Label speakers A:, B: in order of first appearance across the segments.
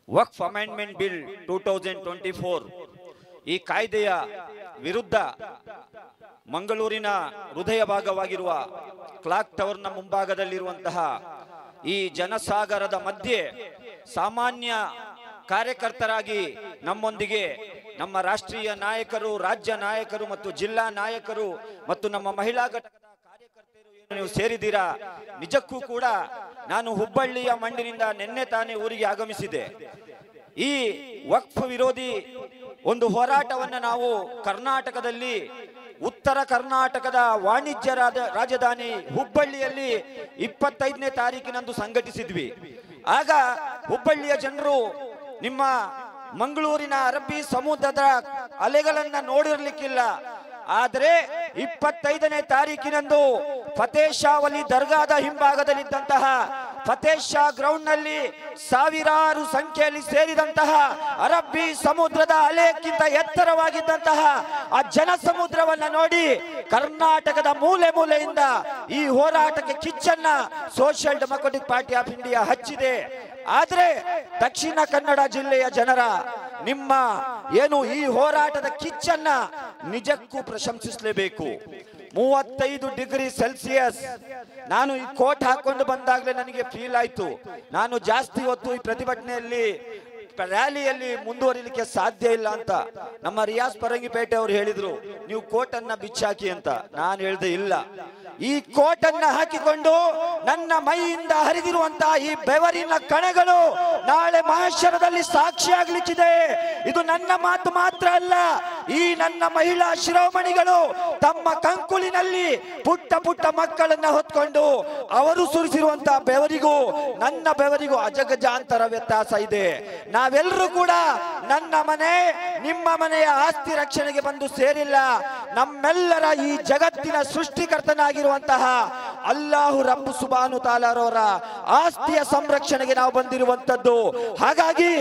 A: ವಕ್ಫ್ amendment bill 2024 ಈ ಕಾಯ್ದೆಯ ವಿರುದ್ಧ ಮಂಗಳೂರಿನ ಹೃದಯ ಭಾಗವಾಗಿರುವ ಕ್ಲಾಕ್ ಟವರ್ನ ಮುಂಭಾಗದಲ್ಲಿರುವಂತಹ ಈ ಜನಸಾಗರದ ಮಧ್ಯೆ ಸಾಮಾನ್ಯ ಕಾರ್ಯಕರ್ತರಾಗಿ ನಮ್ಮೊಂದಿಗೆ ನಮ್ಮ ರಾಷ್ಟ್ರೀಯ ನಾಯಕರು, ರಾಜ್ಯ ನಾಯಕರು ಮತ್ತು ಜಿಲ್ಲಾ ನಾಯಕರು ಮತ್ತು ನಮ್ಮ ಮಹಿಳಾ ಘಟಕದ ಕಾರ್ಯಕರ್ತರು ನೀವು ಸೇರಿದ್ದೀರಾ. ನಿಜಕ್ಕೂ ಕೂಡ ನಾನು ಹುಬ್ಬಳ್ಳಿಯ ಮಂಡಿನಿಂದ ನಿನ್ನೆ ತಾನೇ ಊರಿಗೆ ಆಗಮಿಸಿದೆ. ಈ ವಕ್ಫ್ ವಿರೋಧಿ ಒಂದು ಹೋರಾಟವನ್ನು ನಾವು ಕರ್ನಾಟಕದಲ್ಲಿ ಉತ್ತರ ಕರ್ನಾಟಕದ ವಾಣಿಜ್ಯ ರಾಜಧಾನಿ ಹುಬ್ಬಳ್ಳಿಯಲ್ಲಿ 25ನೇ ತಾರೀಕಿನಂದು ಸಂಘಟಿಸಿದ್ವಿ. ಆಗ ಹುಬ್ಬಳ್ಳಿಯ ಜನರು ನಿಮ್ಮ ಮಂಗಳೂರಿನ ಅರಬ್ಬಿ ಸಮುದ್ರದ ಅಲೆಗಳನ್ನ ನೋಡಿರ್ಲಿಕ್ಕಿಲ್ಲ. ಆದರೆ 25ನೇ ತಾರೀಕಿನಂದು ಫತೇ ಶಾ ವಲಿ ದರ್ಗಾದ ಹಿಂಭಾಗದಲ್ಲಿದ್ದಂತಹ ಫತೇ ಶಾ ಗ್ರೌಂಡ್ ನಲ್ಲಿ ಸಾವಿರಾರು ಸಂಖ್ಯೆಯಲ್ಲಿ ಸೇರಿದಂತಹ ಅರಬ್ಬಿ ಸಮುದ್ರದ ಅಲೆಯಕ್ಕಿಂತ ಎತ್ತರವಾಗಿದ್ದಂತಹ ಆ ಜನ ಸಮುದ್ರವನ್ನ ನೋಡಿ ಕರ್ನಾಟಕದ ಮೂಲೆ ಮೂಲೆಯಿಂದ ಈ ಹೋರಾಟಕ್ಕೆ ಕಿಚ್ಚನ್ನ social democratic party of India ಹಚ್ಚಿದೆ. ಆದ್ರೆ ದಕ್ಷಿಣ ಕನ್ನಡ ಜಿಲ್ಲೆಯ ಜನರ ನಿಮ್ಮ ಏನು ಈ ಹೋರಾಟದ ಕಿಚ್ಚನ್ನ ನಿಜಕ್ಕೂ ಪ್ರಶಂಸಿಸಲೇಬೇಕು. 35 ಡಿಗ್ರಿ ಸೆಲ್ಸಿಯಸ್. ನಾನು ಈ ಕೋಟ್ ಹಾಕೊಂಡು ಬಂದಾಗಲೇ ನನಗೆ ಫೀಲ್ ಆಯ್ತು, ನಾನು ಜಾಸ್ತಿ ಹೊತ್ತು ಈ ಪ್ರತಿಭಟನೆಯಲ್ಲಿ ರ್ಯಾಲಿಯಲ್ಲಿ ಮುಂದುವರಿಲಿಕ್ಕೆ ಸಾಧ್ಯ ಇಲ್ಲ ಅಂತ. ನಮ್ಮ ರಿಯಾಜ್ ಪರಂಗಿಪೇಟೆ ಅವರು ಹೇಳಿದ್ರು, ನೀವು ಕೋಟ್ ಅನ್ನ ಬಿಚ್ಚಾಕಿ ಅಂತ. ನಾನು ಹೇಳ್ದೆ ಇಲ್ಲ, ಈ ಕೋಟ್ ಅನ್ನ ಹಾಕಿಕೊಂಡು ನನ್ನ ಮೈಯಿಂದ ಹರಿದಿರುವಂತಹ ಈ ಬೆವರಿನ ಕಣಗಳು ನಾಳೆ ಮಹೇಶ್ವರದಲ್ಲಿ ಸಾಕ್ಷಿಯಾಗಲಿಕ್ಕಿದೆ. ಇದು ನನ್ನ ಮಾತು ಮಾತ್ರ ಅಲ್ಲ, ಈ ನನ್ನ ಮಹಿಳಾ ಶಿರೋಮಣಿಗಳು ತಮ್ಮ ಕಂಕುಲಿನಲ್ಲಿ ಪುಟ್ಟ ಪುಟ್ಟ ಮಕ್ಕಳನ್ನ ಹೊತ್ಕೊಂಡು ಅವರು ಸುರಿಸಿರುವಂತಹ ಬೆವರಿಗೂ ನನ್ನ ಬೆವರಿಗೂ ಅಜಗಜಾಂತರ ವ್ಯತ್ಯಾಸ ಇದೆ. ನಾವೆಲ್ಲರೂ ಕೂಡ ನನ್ನ ಮನೆ ನಿಮ್ಮ ಮನೆಯ ಆಸ್ತಿ ರಕ್ಷಣೆಗೆ ಬಂದು ಸೇರಿಲ್ಲ. ನಮ್ಮೆಲ್ಲರ ಈ ಜಗತ್ತಿನ ಸೃಷ್ಟಿಕರ್ತನಾಗಿರುವಂತಹ ಅಲ್ಲಾಹು ರಬ್ಬು ಸುಬ್ಹಾನಹು ತಾಲಾರವರ ಆಸ್ತಿಯ ಸಂರಕ್ಷಣೆಗೆ ನಾವು ಬಂದಿರುವಂತದ್ದು. ಹಾಗಾಗಿ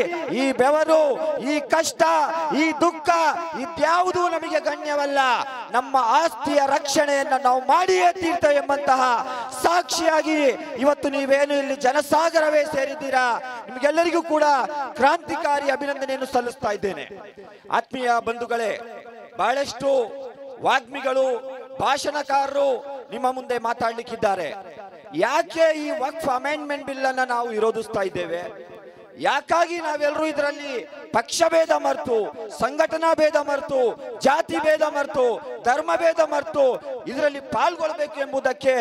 A: ಈ ಬೆವರು, ಈ ಕಷ್ಟ, ಈ ದುಃಖ ಇದ್ಯಾವುದೂ ನಮಗೆ ಗಣ್ಯವಲ್ಲ. ನಮ್ಮ ಆಸ್ತಿಯ ರಕ್ಷಣೆಯನ್ನು ನಾವು ಮಾಡಿಯೇ ತೀರ್ತೇವೆ ಎಂಬಂತಹ ಸಾಕ್ಷಿಯಾಗಿ ಇವತ್ತು ನೀವೇನು ಇಲ್ಲಿ ಜನಸಾಗರವೇ ಸೇರಿದ್ದೀರಾ. ನಿಮಗೆಲ್ಲರಿಗೂ ಕೂಡ ಕ್ರಾಂತಿಕಾರಿ ಅಭಿನಂದನೆಯನ್ನು ಸಲ್ಲಿಸ್ತಾ ಇದ್ದೇನೆ. ಆತ್ಮೀಯ ಬಂಧುಗಳೇ, ಬಹಳಷ್ಟು ವಾಗ್ಮಿಗಳು, ಭಾಷಣಕಾರರು ನಿಮ್ಮ ಮುಂದೆ ಮಾತಾಡ್ಲಿಕ್ಕಿದ್ದಾರೆ. ಯಾಕೆ ಈ ವಕ್ಫ್ ಅಮೆಂಡ್ಮೆಂಟ್ ಬಿಲ್ ಅನ್ನ ನಾವು ವಿರೋಧಿಸ್ತಾ ಇದ್ದೇವೆ? ಯಾಕಾಗಿ ನಾವೆಲ್ಲರೂ ಇದರಲ್ಲಿ ಪಕ್ಷ ಭೇದ ಮರೆತು, ಸಂಘಟನಾ ಭೇದ ಮರೆತು, ಜಾತಿ ಭೇದ ಮರೆತು, ಧರ್ಮ ಭೇದ ಮರೆತು ಇದರಲ್ಲಿ ಪಾಲ್ಗೊಳ್ಬೇಕು ಎಂಬುದಕ್ಕೆ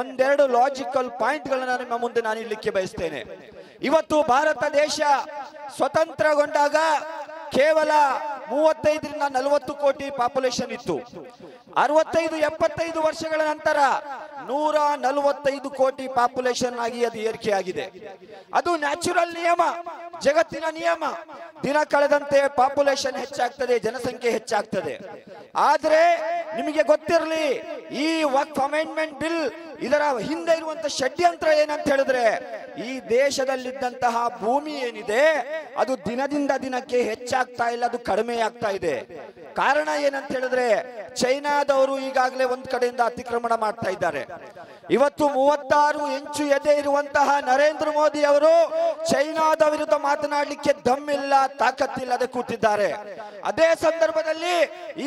A: ಒಂದೆರಡು ಲಾಜಿಕಲ್ ಪಾಯಿಂಟ್ಗಳನ್ನ ನಿಮ್ಮ ಮುಂದೆ ನಾನು ಇಡ್ಲಿಕ್ಕೆ ಬಯಸ್ತೇನೆ. ಇವತ್ತು ಭಾರತ ದೇಶ ಸ್ವತಂತ್ರಗೊಂಡಾಗ ಕೇವಲ 35ರಿಂದ 40 ಕೋಟಿ ಪಾಪ್ಯುಲೇಷನ್ ಇತ್ತು. 65-75 ವರ್ಷಗಳ ನಂತರ 145 ಕೋಟಿ ಪಾಪ್ಯುಲೇಷನ್ ಆಗಿ ಅದು ಏರಿಕೆಯಾಗಿದೆ. ಅದು ನ್ಯಾಚುರಲ್ ನಿಯಮ, ಜಗತ್ತಿನ ನಿಯಮ. ದಿನ ಕಳೆದಂತೆ ಪಾಪ್ಯುಲೇಷನ್ ಹೆಚ್ಚಾಗ್ತದೆ, ಜನಸಂಖ್ಯೆ ಹೆಚ್ಚಾಗ್ತದೆ. ಆದ್ರೆ ನಿಮಗೆ ಗೊತ್ತಿರಲಿ, ಈ ವಕ್ಫ್ ಅಮೆಂಡ್ಮೆಂಟ್ ಬಿಲ್ ಇದರ ಹಿಂದೆ ಇರುವಂತ ಷಡ್ಯಂತ್ರ ಏನಂತ ಹೇಳಿದ್ರೆ, ಈ ದೇಶದಲ್ಲಿದ್ದಂತಹ ಭೂಮಿ ಏನಿದೆ ಅದು ದಿನದಿಂದ ದಿನಕ್ಕೆ ಹೆಚ್ಚಾಗ್ತಾ ಇಲ್ಲ, ಅದು ಕಡಿಮೆ ಆಗ್ತಾ ಇದೆ. ಕಾರಣ ಏನಂತ ಹೇಳಿದ್ರೆ, ಚೈನಾದವರು ಈಗಾಗಲೇ ಒಂದ್ ಕಡೆಯಿಂದ ಅತಿಕ್ರಮಣ ಮಾಡ್ತಾ ಇದ್ದಾರೆ. ಇವತ್ತು 36 ಇಂಚು ಎದೆ ಇರುವಂತಹ ನರೇಂದ್ರ ಮೋದಿ ಅವರು ಚೈನಾದ ವಿರುದ್ಧ ಮಾತನಾಡಲಿಕ್ಕೆ ದಮ್ಮಿಲ್ಲ, ತಾಕತ್ತಿಲ್ಲದೆ ಕೂತಿದ್ದಾರೆ. ಅದೇ ಸಂದರ್ಭದಲ್ಲಿ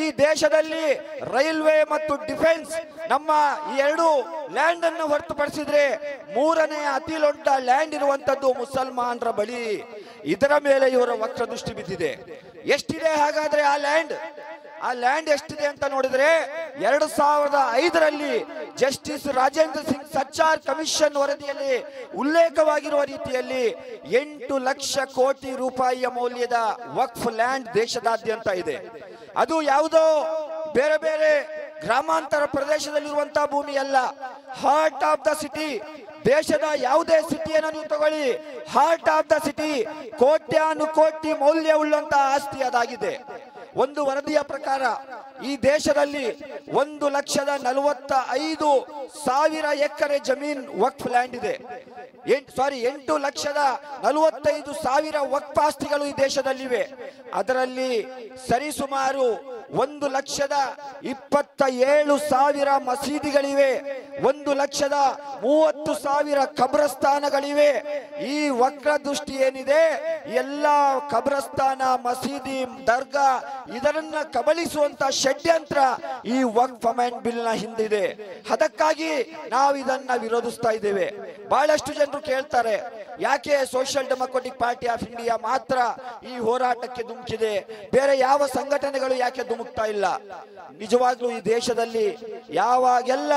A: ಈ ದೇಶದಲ್ಲಿ ರೈಲ್ವೆ ಮತ್ತು ಡಿಫೆನ್ಸ್, ನಮ್ಮ ಈ ಎರಡು ಲ್ಯಾಂಡ್ ಅನ್ನು ಹೊರತುಪಡಿಸಿದ್ರೆ 3ನೇ ಅತಿ ದೊಡ್ಡ ಲ್ಯಾಂಡ್ ಇರುವಂತದ್ದು ಮುಸಲ್ಮಾನರ ಬಳಿ. ಇದರ ಮೇಲೆ ಇವರ ವಕ್ರ ದೃಷ್ಟಿ ಬಿದ್ದಿದೆ. ಎಷ್ಟಿದೆ ಹಾಗಾದ್ರೆ ಆ ಲ್ಯಾಂಡ್ ಎಷ್ಟಿದೆ ಅಂತ ನೋಡಿದ್ರೆ, 2005ರಲ್ಲಿ ಜಸ್ಟಿಸ್ ರಾಜೇಂದ್ರ ಸಿಂಗ್ ಸಚ್ಚಾರ್ ಕಮಿಷನ್ ವರದಿಯಲ್ಲಿ ಉಲ್ಲೇಖವಾಗಿರುವ ರೀತಿಯಲ್ಲಿ 8 ಲಕ್ಷ ಕೋಟಿ ರೂಪಾಯಿಯ ಮೌಲ್ಯದ ವಕ್ಫ್ ಲ್ಯಾಂಡ್ ದೇಶದಾದ್ಯಂತ ಇದೆ. ಅದು ಯಾವುದೋ ಬೇರೆ ಬೇರೆ ಗ್ರಾಮಾಂತರ ಪ್ರದೇಶದಲ್ಲಿರುವಂತಹ ಭೂಮಿ ಅಲ್ಲ, ಹಾರ್ಟ್ ಆಫ್ ದ ಸಿಟಿ. ದೇಶದ ಯಾವುದೇ ಸಿಟಿಯನ್ನು ನೀವು ತಗೊಳ್ಳಿ, ಹಾರ್ಟ್ ಆಫ್ ದ ಸಿಟಿ, ಕೋಟ್ಯಾನುಕೋಟಿ ಮೌಲ್ಯವುಳ್ಳಂತಹ ಆಸ್ತಿ ಅದಾಗಿದೆ. ಒಂದು ವರದಿಯ ಪ್ರಕಾರ ಈ ದೇಶದಲ್ಲಿ 1,45,000
B: ಸಾವಿರ ಎಕರೆ ಜಮೀನ್ ವಕ್ಫ್ ಲ್ಯಾಂಡ್ ಇದೆ. 8,45,000 ವಕ್ಫ್ ಆಸ್ತಿಗಳು ಈ ದೇಶದಲ್ಲಿವೆ. ಅದರಲ್ಲಿ ಸರಿಸುಮಾರು 1,27,000 ಮಸೀದಿಗಳಿವೆ, 1,30,000 ಕಬ್ರಸ್ಥಾನಗಳಿವೆ. ಈ ವಕ್ರ ದೃಷ್ಟಿ ಏನಿದೆ, ಎಲ್ಲ ಕಬ್ರಸ್ಥಾನ, ಮಸೀದಿ, ದರ್ಗಾ ಇದರನ್ನ ಕಬಳಿಸುವಂತ ಷಡ್ಯಂತ್ರ ಈ ವಕ್ಫ್ ಅಮೆಂಡ್ಮೆಂಟ್ ಬಿಲ್ ನ ಹಿಂದಿದೆ. ಅದಕ್ಕಾಗಿ ನಾವು ಇದನ್ನ ವಿರೋಧಿಸ್ತಾ ಇದ್ದೇವೆ. ಬಹಳಷ್ಟು ಜನರು ಕೇಳ್ತಾರೆ, ಯಾಕೆ social democratic party of India ಮಾತ್ರ ಈ ಹೋರಾಟಕ್ಕೆ ಧುಮುಕಿದೆ, ಬೇರೆ ಯಾವ ಸಂಘಟನೆಗಳು ಯಾಕೆ ಧುಮುಕ್ತಾ ಇಲ್ಲ? ನಿಜವಾಗ್ಲೂ ಈ ದೇಶದಲ್ಲಿ ಯಾವಾಗೆಲ್ಲ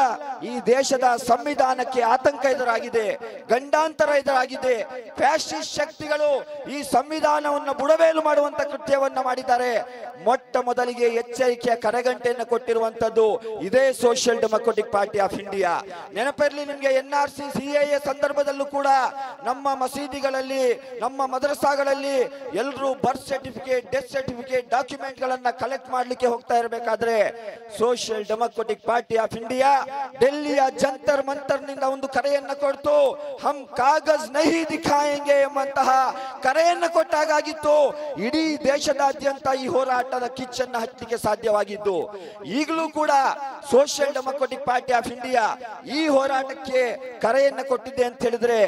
B: ಈ ದೇಶದ ಸಂವಿಧಾನಕ್ಕೆ ಆತಂಕ ಎದುರಾಗಿದೆ, ಗಂಡಾಂತರ ಎದುರಾಗಿದೆ, ಫ್ಯಾಸಿಸ್ಟ್ ಶಕ್ತಿಗಳು ಈ ಸಂವಿಧಾನವನ್ನು ಬುಡಮೇಲು ಮಾಡುವಂತ ಕೃತ್ಯವನ್ನ ಮಾಡಿದ್ದಾರೆ, ಮೊಟ್ಟ ಮೊದಲಿಗೆ ಎಚ್ಚರಿಕೆಯ ಕರೆಗಂಟೆಯನ್ನು ಕೊಟ್ಟಿರುವಂತದ್ದು ಇದೇ social democratic party of India. ನೆನಪಿರಲಿ ನಿಮ್ಗೆ, NRC CAA ಸಂದರ್ಭದಲ್ಲೂ ಕೂಡ ನಮ್ಮ ಮಸೀದಿಗಳಲ್ಲಿ, ನಮ್ಮ ಮದರಸಾಗಳಲ್ಲಿ ಎಲ್ಲರೂ birth certificate, death certificate, document ಗಳನ್ನ ಕಲೆಕ್ಟ್ ಮಾಡ್ಲಿಕ್ಕೆ ಹೋಗ್ತಾ ಇರಬೇಕಾದ್ರೆ social democratic party of India ಡೆಲ್ಲಿಯ ಜಂತರ್ ಮಂತರ್ ನಿಂದ ಒಂದು ಕರೆಯನ್ನ ಕೊಡ್ತು. ಹಮ್ ಕಾಗಜ್ ನಹಿ ದಿಖಾಯೆಂಗೆ ಎಂಬಂತಹ ಕರೆಯನ್ನ ಕೊಟ್ಟಾಗಿತ್ತು ಇಡೀ ದೇಶದಾದ್ಯಂತ ಈ ಹೋರಾಟದ ಕಿಚ್ಚನ್ನ ಹಚ್ಚಲಿಕ್ಕೆ ಸಾಧ್ಯವಾಗಿದ್ದು. ಈಗಲೂ ಕೂಡ social democratic party of India ಈ ಹೋರಾಟಕ್ಕೆ ಕರೆಯನ್ನ ಕೊಟ್ಟಿದೆ ಅಂತ ಹೇಳಿದ್ರೆ,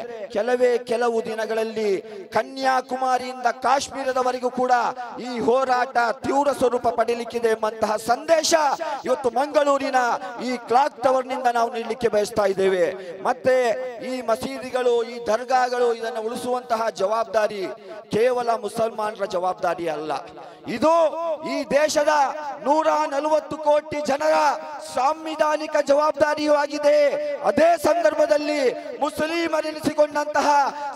B: ಕೆಲವು ದಿನಗಳಲ್ಲಿ ಕನ್ಯಾಕುಮಾರಿಯಿಂದ ಕಾಶ್ಮೀರದವರೆಗೂ ಕೂಡ ಈ ಹೋರಾಟ ತೀವ್ರ ಸ್ವರೂಪ ಪಡೆಯಲಿಕ್ಕಿದೆ ಎಂಬಂತಹ ಸಂದೇಶ ಇವತ್ತು ಮಂಗಳೂರಿನ ಈ ಕ್ಲಾಕ್ ಟವರ್ ನಿಂದ ನಾವು ನೀಡಲಿಕ್ಕೆ ಬಯಸ್ತಾ ಇದ್ದೇವೆ. ಮತ್ತೆ ಈ ಮಸೀದಿಗಳು, ಈ ದರ್ಗಾಗಳು ಇದನ್ನು ಉಳಿಸುವಂತಹ ಜವಾಬ್ದಾರಿ ಕೇವಲ ಮುಸಲ್ಮಾನರ ಜವಾಬ್ದಾರಿ ಅಲ್ಲ, ಇದು ಈ ದೇಶದ 140 ಕೋಟಿ ಜನರ ಸಾಂವಿಧಾನಿಕ ಜವಾಬ್ದಾರಿಯೂ ಆಗಿದೆ. ಅದೇ ಸಂದರ್ಭದಲ್ಲಿ ಮುಸ್ಲಿಮರೆನಿಸಿಕೊಂಡಂತಹ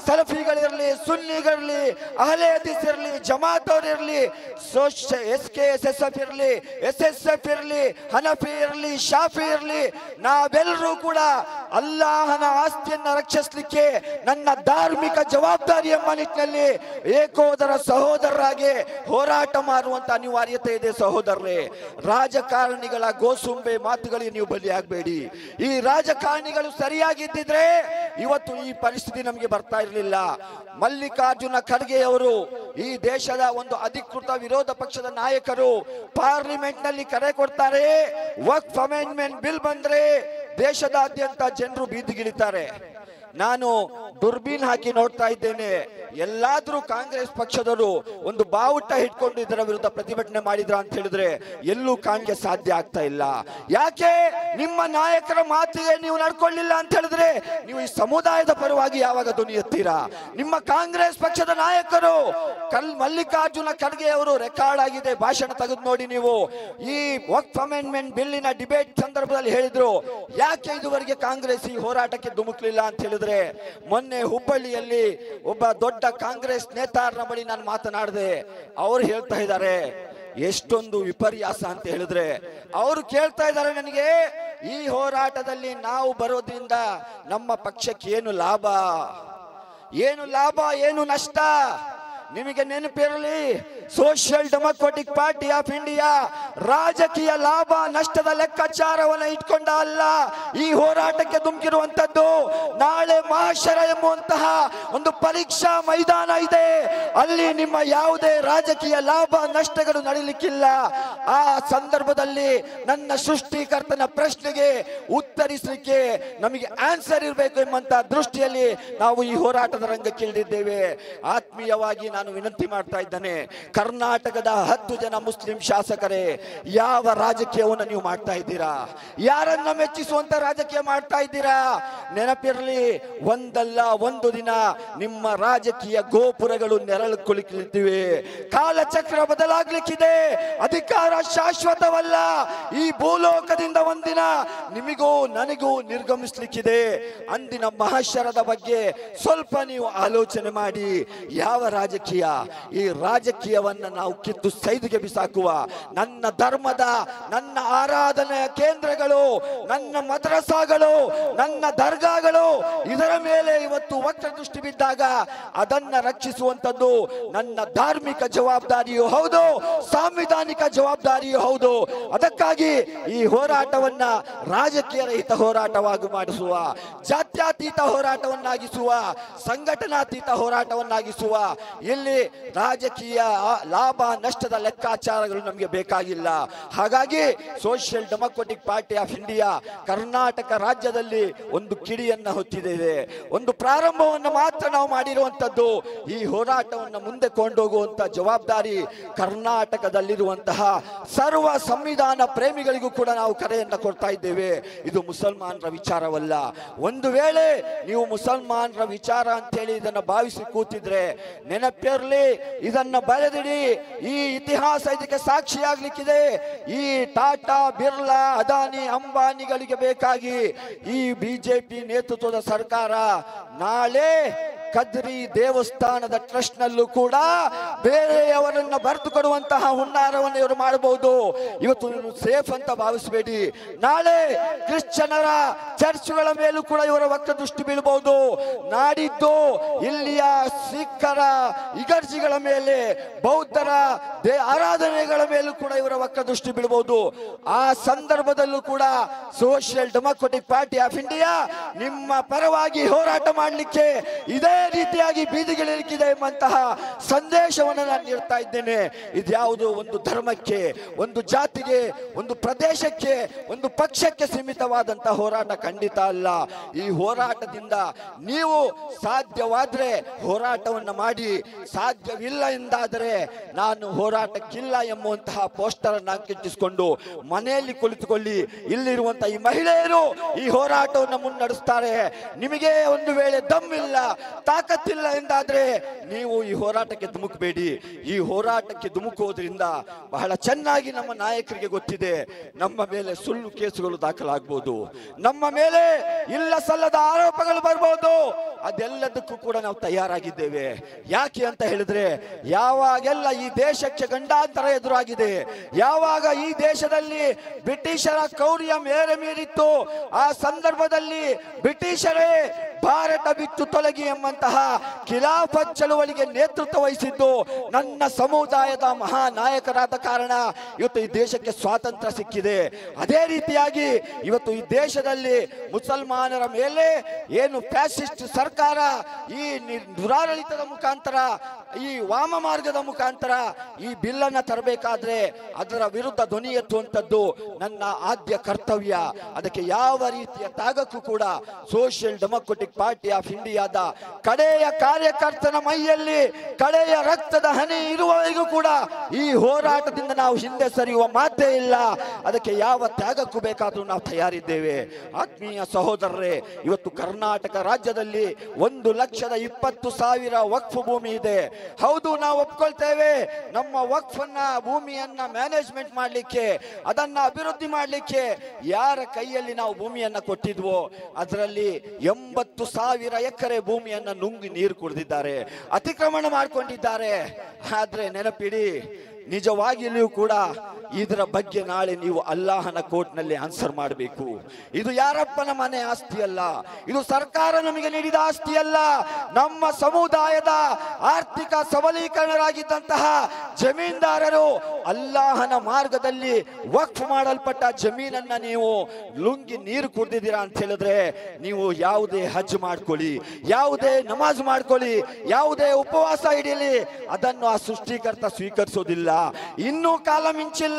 B: ಸಲಫಿಗಳಿರಲಿ, ಸುನ್ನಿಗಳಿರಲಿ, ಅಹ್ಲೆ ಹದೀಸ್ ಇರಲಿ, ಜಮಾತ್ ಅವರಿರಲಿ, SKSSF ಇರಲಿ, SSF ಇರಲಿ, ಹನಫಿ ಇರಲಿ, ಶಾಫಿ ಇರಲಿ, ನಾವೆಲ್ಲರೂ ಕೂಡ ಅಲ್ಲಾಹನ ಆಸ್ತಿಯನ್ನ ರಕ್ಷಿಸಲಿಕ್ಕೆ ನನ್ನ ಧಾರ್ಮಿಕ ಜವಾಬ್ದಾರಿ ಎಂಬ ನಿಟ್ಟಿನಲ್ಲಿ ಏಕೋದರ ಸಹೋದರರಾಗಿ ಹೋರಾಟ ಮಾಡುವಂತ ಅನಿವಾರ್ಯತೆ ಇದೆ. ಸಹೋದರರೇ, ರಾಜಕಾರಣಿಗಳ ಗೋಸುಂಬೆ ಮಾತುಗಳಿಗೆ ನೀವು ಬಲಿಯಾಗಬೇಡಿ. ಈ ರಾಜಕಾರಣಿಗಳು ಸರಿಯಾಗಿದ್ದಿದ್ರೆ ಇವತ್ತು ಈ ಪರಿಸ್ಥಿತಿ ನಮಗೆ ಬರ್ತಾ ಇರಲಿಲ್ಲ. ಮಲ್ಲಿಕಾರ್ಜುನ ಖರ್ಗೆ ಅವರು, ಈ ದೇಶದ ಒಂದು ಅಧಿಕೃತ ವಿರೋಧ ಪಕ್ಷದ ನಾಯಕರು, ಪಾರ್ಲಿಮೆಂಟ್ ನಲ್ಲಿ ಕರೆ ಕೊಡ್ತಾರೆ, ವಕ್ಫ್ ಅಮೆಂಡ್ಮೆಂಟ್ ಬಿಲ್ ಬಂದ್ರೆ ದೇಶದಾದ್ಯಂತ ಜನರು ಬೀದಿಗಿಳಿತಾರೆ. ನಾನು ದುರ್ಬೀನ್ ಹಾಕಿ ನೋಡ್ತಾ ಇದ್ದೇನೆ, ಎಲ್ಲಾದ್ರೂ ಕಾಂಗ್ರೆಸ್ ಪಕ್ಷದವರು ಒಂದು ಬಾವುಟ ಇಟ್ಕೊಂಡು ಇದರ ವಿರುದ್ಧ ಪ್ರತಿಭಟನೆ ಮಾಡಿದ್ರ ಅಂತ ಹೇಳಿದ್ರೆ ಎಲ್ಲೂ ಕಾಣ್ಗೆ ಸಾಧ್ಯ ಆಗ್ತಾ ಇಲ್ಲ. ಯಾಕೆ? ನಿಮ್ಮ ನಾಯಕರ ಮಾತಿಗೆ ನೀವು ನಡ್ಕೊಳ್ಳಿಲ್ಲ ಅಂತ ಹೇಳಿದ್ರೆ ನೀವು ಈ ಸಮುದಾಯದ ಪರವಾಗಿ ಯಾವಾಗ ಧ್ವನಿ ಎತ್ತೀರಾ? ನಿಮ್ಮ ಕಾಂಗ್ರೆಸ್ ಪಕ್ಷದ ನಾಯಕರು ಮಲ್ಲಿಕಾರ್ಜುನ ಖರ್ಗೆ ಅವರು ರೆಕಾರ್ಡ್ ಆಗಿದೆ, ಭಾಷಣ ತೆಗೆದು ನೋಡಿ ನೀವು, ಈ ವಕ್ಫ್ ಅಮೆಂಡ್ಮೆಂಟ್ ಬಿಲ್ಲಿನ ಡಿಬೇಟ್ ಸಂದರ್ಭದಲ್ಲಿ ಹೇಳಿದ್ರು, ಯಾಕೆ ಇದುವರೆಗೆ ಕಾಂಗ್ರೆಸ್ ಈ ಹೋರಾಟಕ್ಕೆ ಧುಮುಕ್ಲಿಲ್ಲ ಅಂತ ಹೇಳಿದ್ರೆ, ಮೊನ್ನೆ ಹುಬ್ಬಳ್ಳಿಯಲ್ಲಿ ಒಬ್ಬ ದೊಡ್ಡ ಕಾಂಗ್ರೆಸ್ ನೇತಾರನ ಬಳಿ ನಾನು ಮಾತನಾಡಿದೆ. ಅವ್ರು ಹೇಳ್ತಾ ಇದ್ದಾರೆ, ಎಷ್ಟೊಂದು ವಿಪರ್ಯಾಸ ಅಂತ ಹೇಳಿದ್ರೆ, ಅವರು ಕೇಳ್ತಾ ಇದ್ದಾರೆ ನನಗೆ, ಈ ಹೋರಾಟದಲ್ಲಿ ನಾವು ಬರೋದ್ರಿಂದ ನಮ್ಮ ಪಕ್ಷಕ್ಕೆ ಏನು ಲಾಭ, ಏನು ನಷ್ಟ? ನಿಮಗೆ ನೆನಪಿರಲಿ, social democratic party of India ರಾಜಕೀಯ ಲಾಭ ನಷ್ಟದ ಲೆಕ್ಕಾಚಾರವನ್ನು ಇಟ್ಕೊಂಡ ಅಲ್ಲ ಈ ಹೋರಾಟಕ್ಕೆ ಧುಮುಕಿರುವಂತದ್ದು. ನಾಳೆ ಮಹಾಶರ ಎಂಬುವಂತಹ ಒಂದು ಪರೀಕ್ಷಾ ಮೈದಾನ ಇದೆ, ಅಲ್ಲಿ ನಿಮ್ಮ ಯಾವುದೇ ರಾಜಕೀಯ ಲಾಭ ನಷ್ಟಗಳು ನಡೀಲಿಕ್ಕಿಲ್ಲ. ಆ ಸಂದರ್ಭದಲ್ಲಿ ನನ್ನ ಸೃಷ್ಟಿಕರ್ತನ ಪ್ರಶ್ನೆಗೆ ಉತ್ತರಿಸಲಿಕ್ಕೆ ನಮಗೆ ಆನ್ಸರ್ ಇರಬೇಕು ಎಂಬಂತಹ ದೃಷ್ಟಿಯಲ್ಲಿ ನಾವು ಈ ಹೋರಾಟದ ರಂಗಕ್ಕೆ ಇಳಿದಿದ್ದೇವೆ. ಆತ್ಮೀಯವಾಗಿ ನಾನು ವಿನಂತಿ ಮಾಡ್ತಾ ಇದ್ದೇನೆ, ಕರ್ನಾಟಕದ 10 ಜನ ಮುಸ್ಲಿಂ ಶಾಸಕರೇ, ಯಾವ ರಾಜಕೀಯವನ್ನು ನೀವು ಮಾಡ್ತಾ ಇದ್ದೀರಾ? ಯಾರನ್ನ ಮೆಚ್ಚಿಸುವಂತ ರಾಜಕೀಯ ಮಾಡ್ತಾ ಇದ್ದೀರಾ? ನೆನಪಿರಲಿ, ಒಂದಲ್ಲ ಒಂದು ದಿನ ನಿಮ್ಮ ರಾಜಕೀಯ ಗೋಪುರಗಳು ನೆರಳು ಕುಳಿತಿವೆ. ಕಾಲಚಕ್ರ ಬದಲಾಗ್ಲಿಕ್ಕಿದೆ. ಅಧಿಕಾರ ಶಾಶ್ವತವಲ್ಲ. ಈ ಭೂಲೋಕದಿಂದ ಒಂದಿನ ನಿಮಗೂ ನನಗೂ ನಿರ್ಗಮಿಸ್ಲಿಕ್ಕಿದೆ. ಅಂದಿನ ಮಹಾಶರದ ಬಗ್ಗೆ ಸ್ವಲ್ಪ ನೀವು ಆಲೋಚನೆ ಮಾಡಿ. ಯಾವ ರಾಜಕೀಯ ಈ ರಾಜಕೀಯವನ್ನ ನಾವು ಕಿತ್ತು ಸೈದಿಗೆ ಬಿಸಾಕುವ, ನನ್ನ ಧರ್ಮದ, ನನ್ನ ಆರಾಧನೆಯ ಕೇಂದ್ರಗಳು, ನನ್ನ ಮದ್ರಸಾಗಳು, ನನ್ನ ದರ್ಗಾಗಳು, ಇದರ ಮೇಲೆ ಇವತ್ತು ವಕ್ರ ದೃಷ್ಟಿ ಬಿದ್ದಾಗ ಅದನ್ನ ರಕ್ಷಿಸುವಂತದ್ದು ನನ್ನ ಧಾರ್ಮಿಕ ಜವಾಬ್ದಾರಿಯೂ ಹೌದು, ಸಾಂವಿಧಾನಿಕ ಜವಾಬ್ದಾರಿಯೂ ಹೌದು. ಅದಕ್ಕಾಗಿ ಈ ಹೋರಾಟವನ್ನ ರಾಜಕೀಯ ರಹಿತ ಹೋರಾಟವಾಗಿ ಮಾಡಿಸುವ, ಜಾತ್ಯತೀತ ಹೋರಾಟವನ್ನಾಗಿಸುವ, ಸಂಘಟನಾತೀತ ಹೋರಾಟವನ್ನಾಗಿಸುವ. ಇಲ್ಲಿ ರಾಜಕೀಯ ಲಾಭ ನಷ್ಟದ ಲೆಕ್ಕಾಚಾರಗಳು ನಮಗೆ ಬೇಕಾಗಿಲ್ಲ. ಹಾಗಾಗಿ social democratic party of India Karnataka ರಾಜ್ಯದಲ್ಲಿ ಒಂದು ಕಿಡಿಯನ್ನ ಹೊತ್ತಿದೆ. ಒಂದು ಪ್ರಾರಂಭವನ್ನು ಮಾತ್ರ ನಾವು ಮಾಡಿರುವಂತದ್ದು. ಈ ಹೋರಾಟವನ್ನು ಮುಂದೆ ಕೊಂಡೋಗುವಂತ ಜವಾಬ್ದಾರಿ ಕರ್ನಾಟಕದಲ್ಲಿರುವಂತಹ ಸರ್ವ ಸಂವಿಧಾನ ಪ್ರೇಮಿಗಳಿಗೂ ಕೂಡ ನಾವು ಕರೆಯನ್ನ ಕೊಡ್ತಾ ಇದ್ದೇವೆ. ಇದು ಮುಸಲ್ಮಾನರ ವಿಚಾರವಲ್ಲ. ಒಂದು ವೇಳೆ ನೀವು ಮುಸಲ್ಮಾನರ ವಿಚಾರ ಅಂತ ಹೇಳಿ ಇದನ್ನ ಭಾವಿಸಿ ಕೂತಿದ್ರೆ ನೆನಪಿರಲಿ, ಇದನ್ನ ಬರೆದಿಡಿ. ಈ ಇತಿಹಾಸ ಇದಕ್ಕೆ ಸಾಕ್ಷಿಯಾಗ್ಲಿಕ್ಕಿದೆ. ಈ ಟಾಟಾ, ಬಿರ್ಲಾ, ಅದಾನಿ, ಅಂಬಾನಿಗಳಿಗೆ ಬೇಕಾಗಿ ಈ ಬಿಜೆಪಿ ನೇತೃತ್ವದ ಸರ್ಕಾರ ನಾಳೆ ಕದ್ರಿ ದೇವಸ್ಥಾನದ ಟ್ರಸ್ಟ್ ನಲ್ಲೂ ಕೂಡ ಬೇರೆಯವರನ್ನ ಬರೆದು ಕೊಡುವಂತಹ ಹುನ್ನಾರವನ್ನು ಇವರು ಮಾಡಬಹುದು. ಇವತ್ತು ಸೇಫ್ ಅಂತ ಭಾವಿಸಬೇಡಿ. ನಾಳೆ ಕ್ರಿಶ್ಚಿಯನರ ಚರ್ಚ್ಗಳ ಮೇಲೂ ಕೂಡ ಇವರ ವಕ್ರ ದೃಷ್ಟಿ ಬೀಳಬಹುದು. ನಾಡಿದ್ದು ಇಲ್ಲಿಯ ಸಿಖ್ಖರ ಇಗರ್ಜಿಗಳ ಮೇಲೆ, ಬೌದ್ಧರ ಆರಾಧನೆಗಳ ಮೇಲೂ ಕೂಡ ಇವರ ವಕ್ರ ದೃಷ್ಟಿ ಬೀಳಬಹುದು. ಆ ಸಂದರ್ಭದಲ್ಲೂ ಕೂಡ social democratic party of India ನಿಮ್ಮ ಪರವಾಗಿ ಹೋರಾಟ ಮಾಡಲಿಕ್ಕೆ ಇದೇ ರೀತಿಯಾಗಿ ಬೀದಿಗಿಳಿಲಿಕ್ಕಿದೆ ಎಂಬಂತಹ ಸಂದೇಶವನ್ನು ನಾನು ನೀಡ್ತಾ ಇದ್ದೇನೆ. ಇದ್ಯಾವುದು ಒಂದು ಧರ್ಮಕ್ಕೆ, ಒಂದು ಜಾತಿಗೆ, ಒಂದು ಪ್ರದೇಶಕ್ಕೆ, ಒಂದು ಪಕ್ಷಕ್ಕೆ ಸೀಮಿತವಾದಂತಹ ಹೋರಾಟ ಖಂಡಿತ ಅಲ್ಲ. ಈ ಹೋರಾಟದಿಂದ ನೀವು ಸಾಧ್ಯವಾದ್ರೆ ಹೋರಾಟವನ್ನು ಮಾಡಿ, ಸಾಧ್ಯವಿಲ್ಲ ಎಂದಾದರೆ ನಾನು ಹೋರಾಟಕ್ಕಿಲ್ಲ ಎಂಬುವಂತಹ ಪೋಸ್ಟರ್ ಅನ್ನು ಅಂಟಿಸಿಕೊಂಡು ಮನೆಯಲ್ಲಿ ಕುಳಿತುಕೊಳ್ಳಿ. ಇಲ್ಲಿರುವಂತಹ ಈ ಮಹಿಳೆಯರು ಈ ಹೋರಾಟವನ್ನು ಮುನ್ನಡೆಸ್ತಾರೆ. ನಿಮಗೆ ಒಂದು ವೇಳೆ ದಮ್ಮಿಲ್ಲ, ತಾಕತ್ತಿಲ್ಲ ಎಂದಾದ್ರೆ ನೀವು ಈ ಹೋರಾಟಕ್ಕೆ ಧುಮುಕಬೇಡಿ. ಈ ಹೋರಾಟಕ್ಕೆ ಧುಮುಕುವುದರಿಂದ ಬಹಳ ಚೆನ್ನಾಗಿ ನಮ್ಮ ನಾಯಕರಿಗೆ ಗೊತ್ತಿದೆ, ನಮ್ಮ ಮೇಲೆ ಸುಳ್ಳು ಕೇಸುಗಳು ದಾಖಲಾಗಬಹುದು, ನಮ್ಮ ಮೇಲೆ ಇಲ್ಲ ಸಲ್ಲದ ಆರೋಪಗಳು ಬರಬಹುದು. ಅದೆಲ್ಲದಕ್ಕೂ ಕೂಡ ನಾವು ತಯಾರಾಗಿದ್ದೇವೆ. ಯಾಕೆ ಅಂತ ಹೇಳಿದ್ರೆ, ಯಾವಾಗೆಲ್ಲ ಈ ದೇಶಕ್ಕೆ ಗಂಡಾಂತರ ಎದುರಾಗಿದೆ, ಯಾವಾಗ ಈ ದೇಶದಲ್ಲಿ ಬ್ರಿಟಿಷರ ಕ್ರೌರ್ಯ ಮೇರೆ ಮೀರಿತ್ತು, ಆ ಸಂದರ್ಭದಲ್ಲಿ ಬ್ರಿಟಿಷರೇ ಭಾರತ ಬಿಟ್ಟು ತೊಲಗಿ ಎಂಬಂತಹ ಖಿಲಾಫತ್ ಚಳುವಳಿಗೆ ನೇತೃತ್ವ ವಹಿಸಿದ್ದು ನನ್ನ ಸಮುದಾಯದ ಮಹಾ ನಾಯಕರಾದ ಕಾರಣ ಇವತ್ತು ಈ ದೇಶಕ್ಕೆ ಸ್ವಾತಂತ್ರ್ಯ ಸಿಕ್ಕಿದೆ. ಅದೇ ರೀತಿಯಾಗಿ ಇವತ್ತು ಈ ದೇಶದಲ್ಲಿ ಮುಸಲ್ಮಾನರ ಮೇಲೆ ಏನು ಫ್ಯಾಸಿಸ್ಟ್ ಸರ್ಕಾರ ಈ ದುರಾಡಳಿತದ ಮುಖಾಂತರ, ಈ ವಾಮ ಮಾರ್ಗದ ಮುಖಾಂತರ ಈ ಬಿಲ್ ಅನ್ನ ತರಬೇಕಾದ್ರೆ ಅದರ ವಿರುದ್ಧ ಧ್ವನಿ ಎತ್ತುವಂಥದ್ದು ನನ್ನ ಆದ್ಯ ಕರ್ತವ್ಯ. ಅದಕ್ಕೆ ಯಾವ ರೀತಿಯ ತ್ಯಾಗಕ್ಕೂ ಕೂಡ ಸೋಷಿಯಲ್ ಡೆಮೊಕ್ರೆಟಿಕ್ ಪಾರ್ಟಿ ಆಫ್ ಇಂಡಿಯಾದ ಕಡೆಯ ಕಾರ್ಯಕರ್ತನ ಮೈಯಲ್ಲಿ ಕಡೆಯ ರಕ್ತದ ಹನಿ ಇರುವವರೆಗೂ ಕೂಡ ಈ ಹೋರಾಟದಿಂದ ನಾವು ಹಿಂದೆ ಸರಿಯುವ ಮಾತೇ ಇಲ್ಲ. ಅದಕ್ಕೆ ಯಾವ ತ್ಯಾಗಕ್ಕೂ ಬೇಕಾದ್ರೂ ನಾವು ತಯಾರಿದ್ದೇವೆ. ಆತ್ಮೀಯ ಸಹೋದರರೇ, ಇವತ್ತು ಕರ್ನಾಟಕ ರಾಜ್ಯದಲ್ಲಿ 1,20,000 ವಕ್ಫ್ ಭೂಮಿ ಇದೆ. ಹೌದು, ನಾವು ಒಪ್ಕೊಳ್ತೇವೆ. ನಮ್ಮ ವಕ್ಫ್ ಅನ್ನ, ಭೂಮಿಯನ್ನ ಮ್ಯಾನೇಜ್ಮೆಂಟ್ ಮಾಡಲಿಕ್ಕೆ, ಅದನ್ನ ಅಭಿವೃದ್ಧಿ ಮಾಡಲಿಕ್ಕೆ ಯಾರ ಕೈಯಲ್ಲಿ ನಾವು ಭೂಮಿಯನ್ನ ಕೊಟ್ಟಿದ್ವೋ ಅದರಲ್ಲಿ 80,000 ಎಕರೆ ಭೂಮಿಯನ್ನ ನುಂಗಿ ನೀರು ಕುಡಿದಿದ್ದಾರೆ, ಅತಿಕ್ರಮಣ ಮಾಡಿಕೊಂಡಿದ್ದಾರೆ. ಆದ್ರೆ ನೆನಪಿಡಿ, ನಿಜವಾಗಿಯೂ ಕೂಡ ಇದರ ಬಗ್ಗೆ ನಾಳೆ ನೀವು ಅಲ್ಲಾಹನ ಕೋರ್ಟ್ನಲ್ಲಿ ಆನ್ಸರ್ ಮಾಡಬೇಕು. ಇದು ಯಾರಪ್ಪನ ಮನೆ ಆಸ್ತಿ ಅಲ್ಲ, ಇದು ಸರ್ಕಾರ ನಮಗೆ ನೀಡಿದ ಆಸ್ತಿ ಅಲ್ಲ. ನಮ್ಮ ಸಮುದಾಯದ ಆರ್ಥಿಕ ಸಬಲೀಕರಣರಾಗಿದ್ದಂತಹ ಜಮೀನ್ದಾರರು ಅಲ್ಲಾಹನ ಮಾರ್ಗದಲ್ಲಿ ವಕ್ಫ್ ಮಾಡಲ್ಪಟ್ಟ ಜಮೀನನ್ನ ನೀವು ಲುಂಗಿ ನೀರು ಕುಡಿದಿದ್ದೀರಾ ಅಂತ ಹೇಳಿದ್ರೆ, ನೀವು ಯಾವುದೇ ಹಜ್ ಮಾಡ್ಕೊಳ್ಳಿ, ಯಾವುದೇ ನಮಾಜ್ ಮಾಡ್ಕೊಳ್ಳಿ, ಯಾವುದೇ ಉಪವಾಸ ಹಿಡಿಯಲಿ, ಅದನ್ನು ಆ ಸೃಷ್ಟಿಕರ್ತ ಸ್ವೀಕರಿಸೋದಿಲ್ಲ. ಇನ್ನೂ ಕಾಲ ಮಿಂಚಿಲ್ಲ.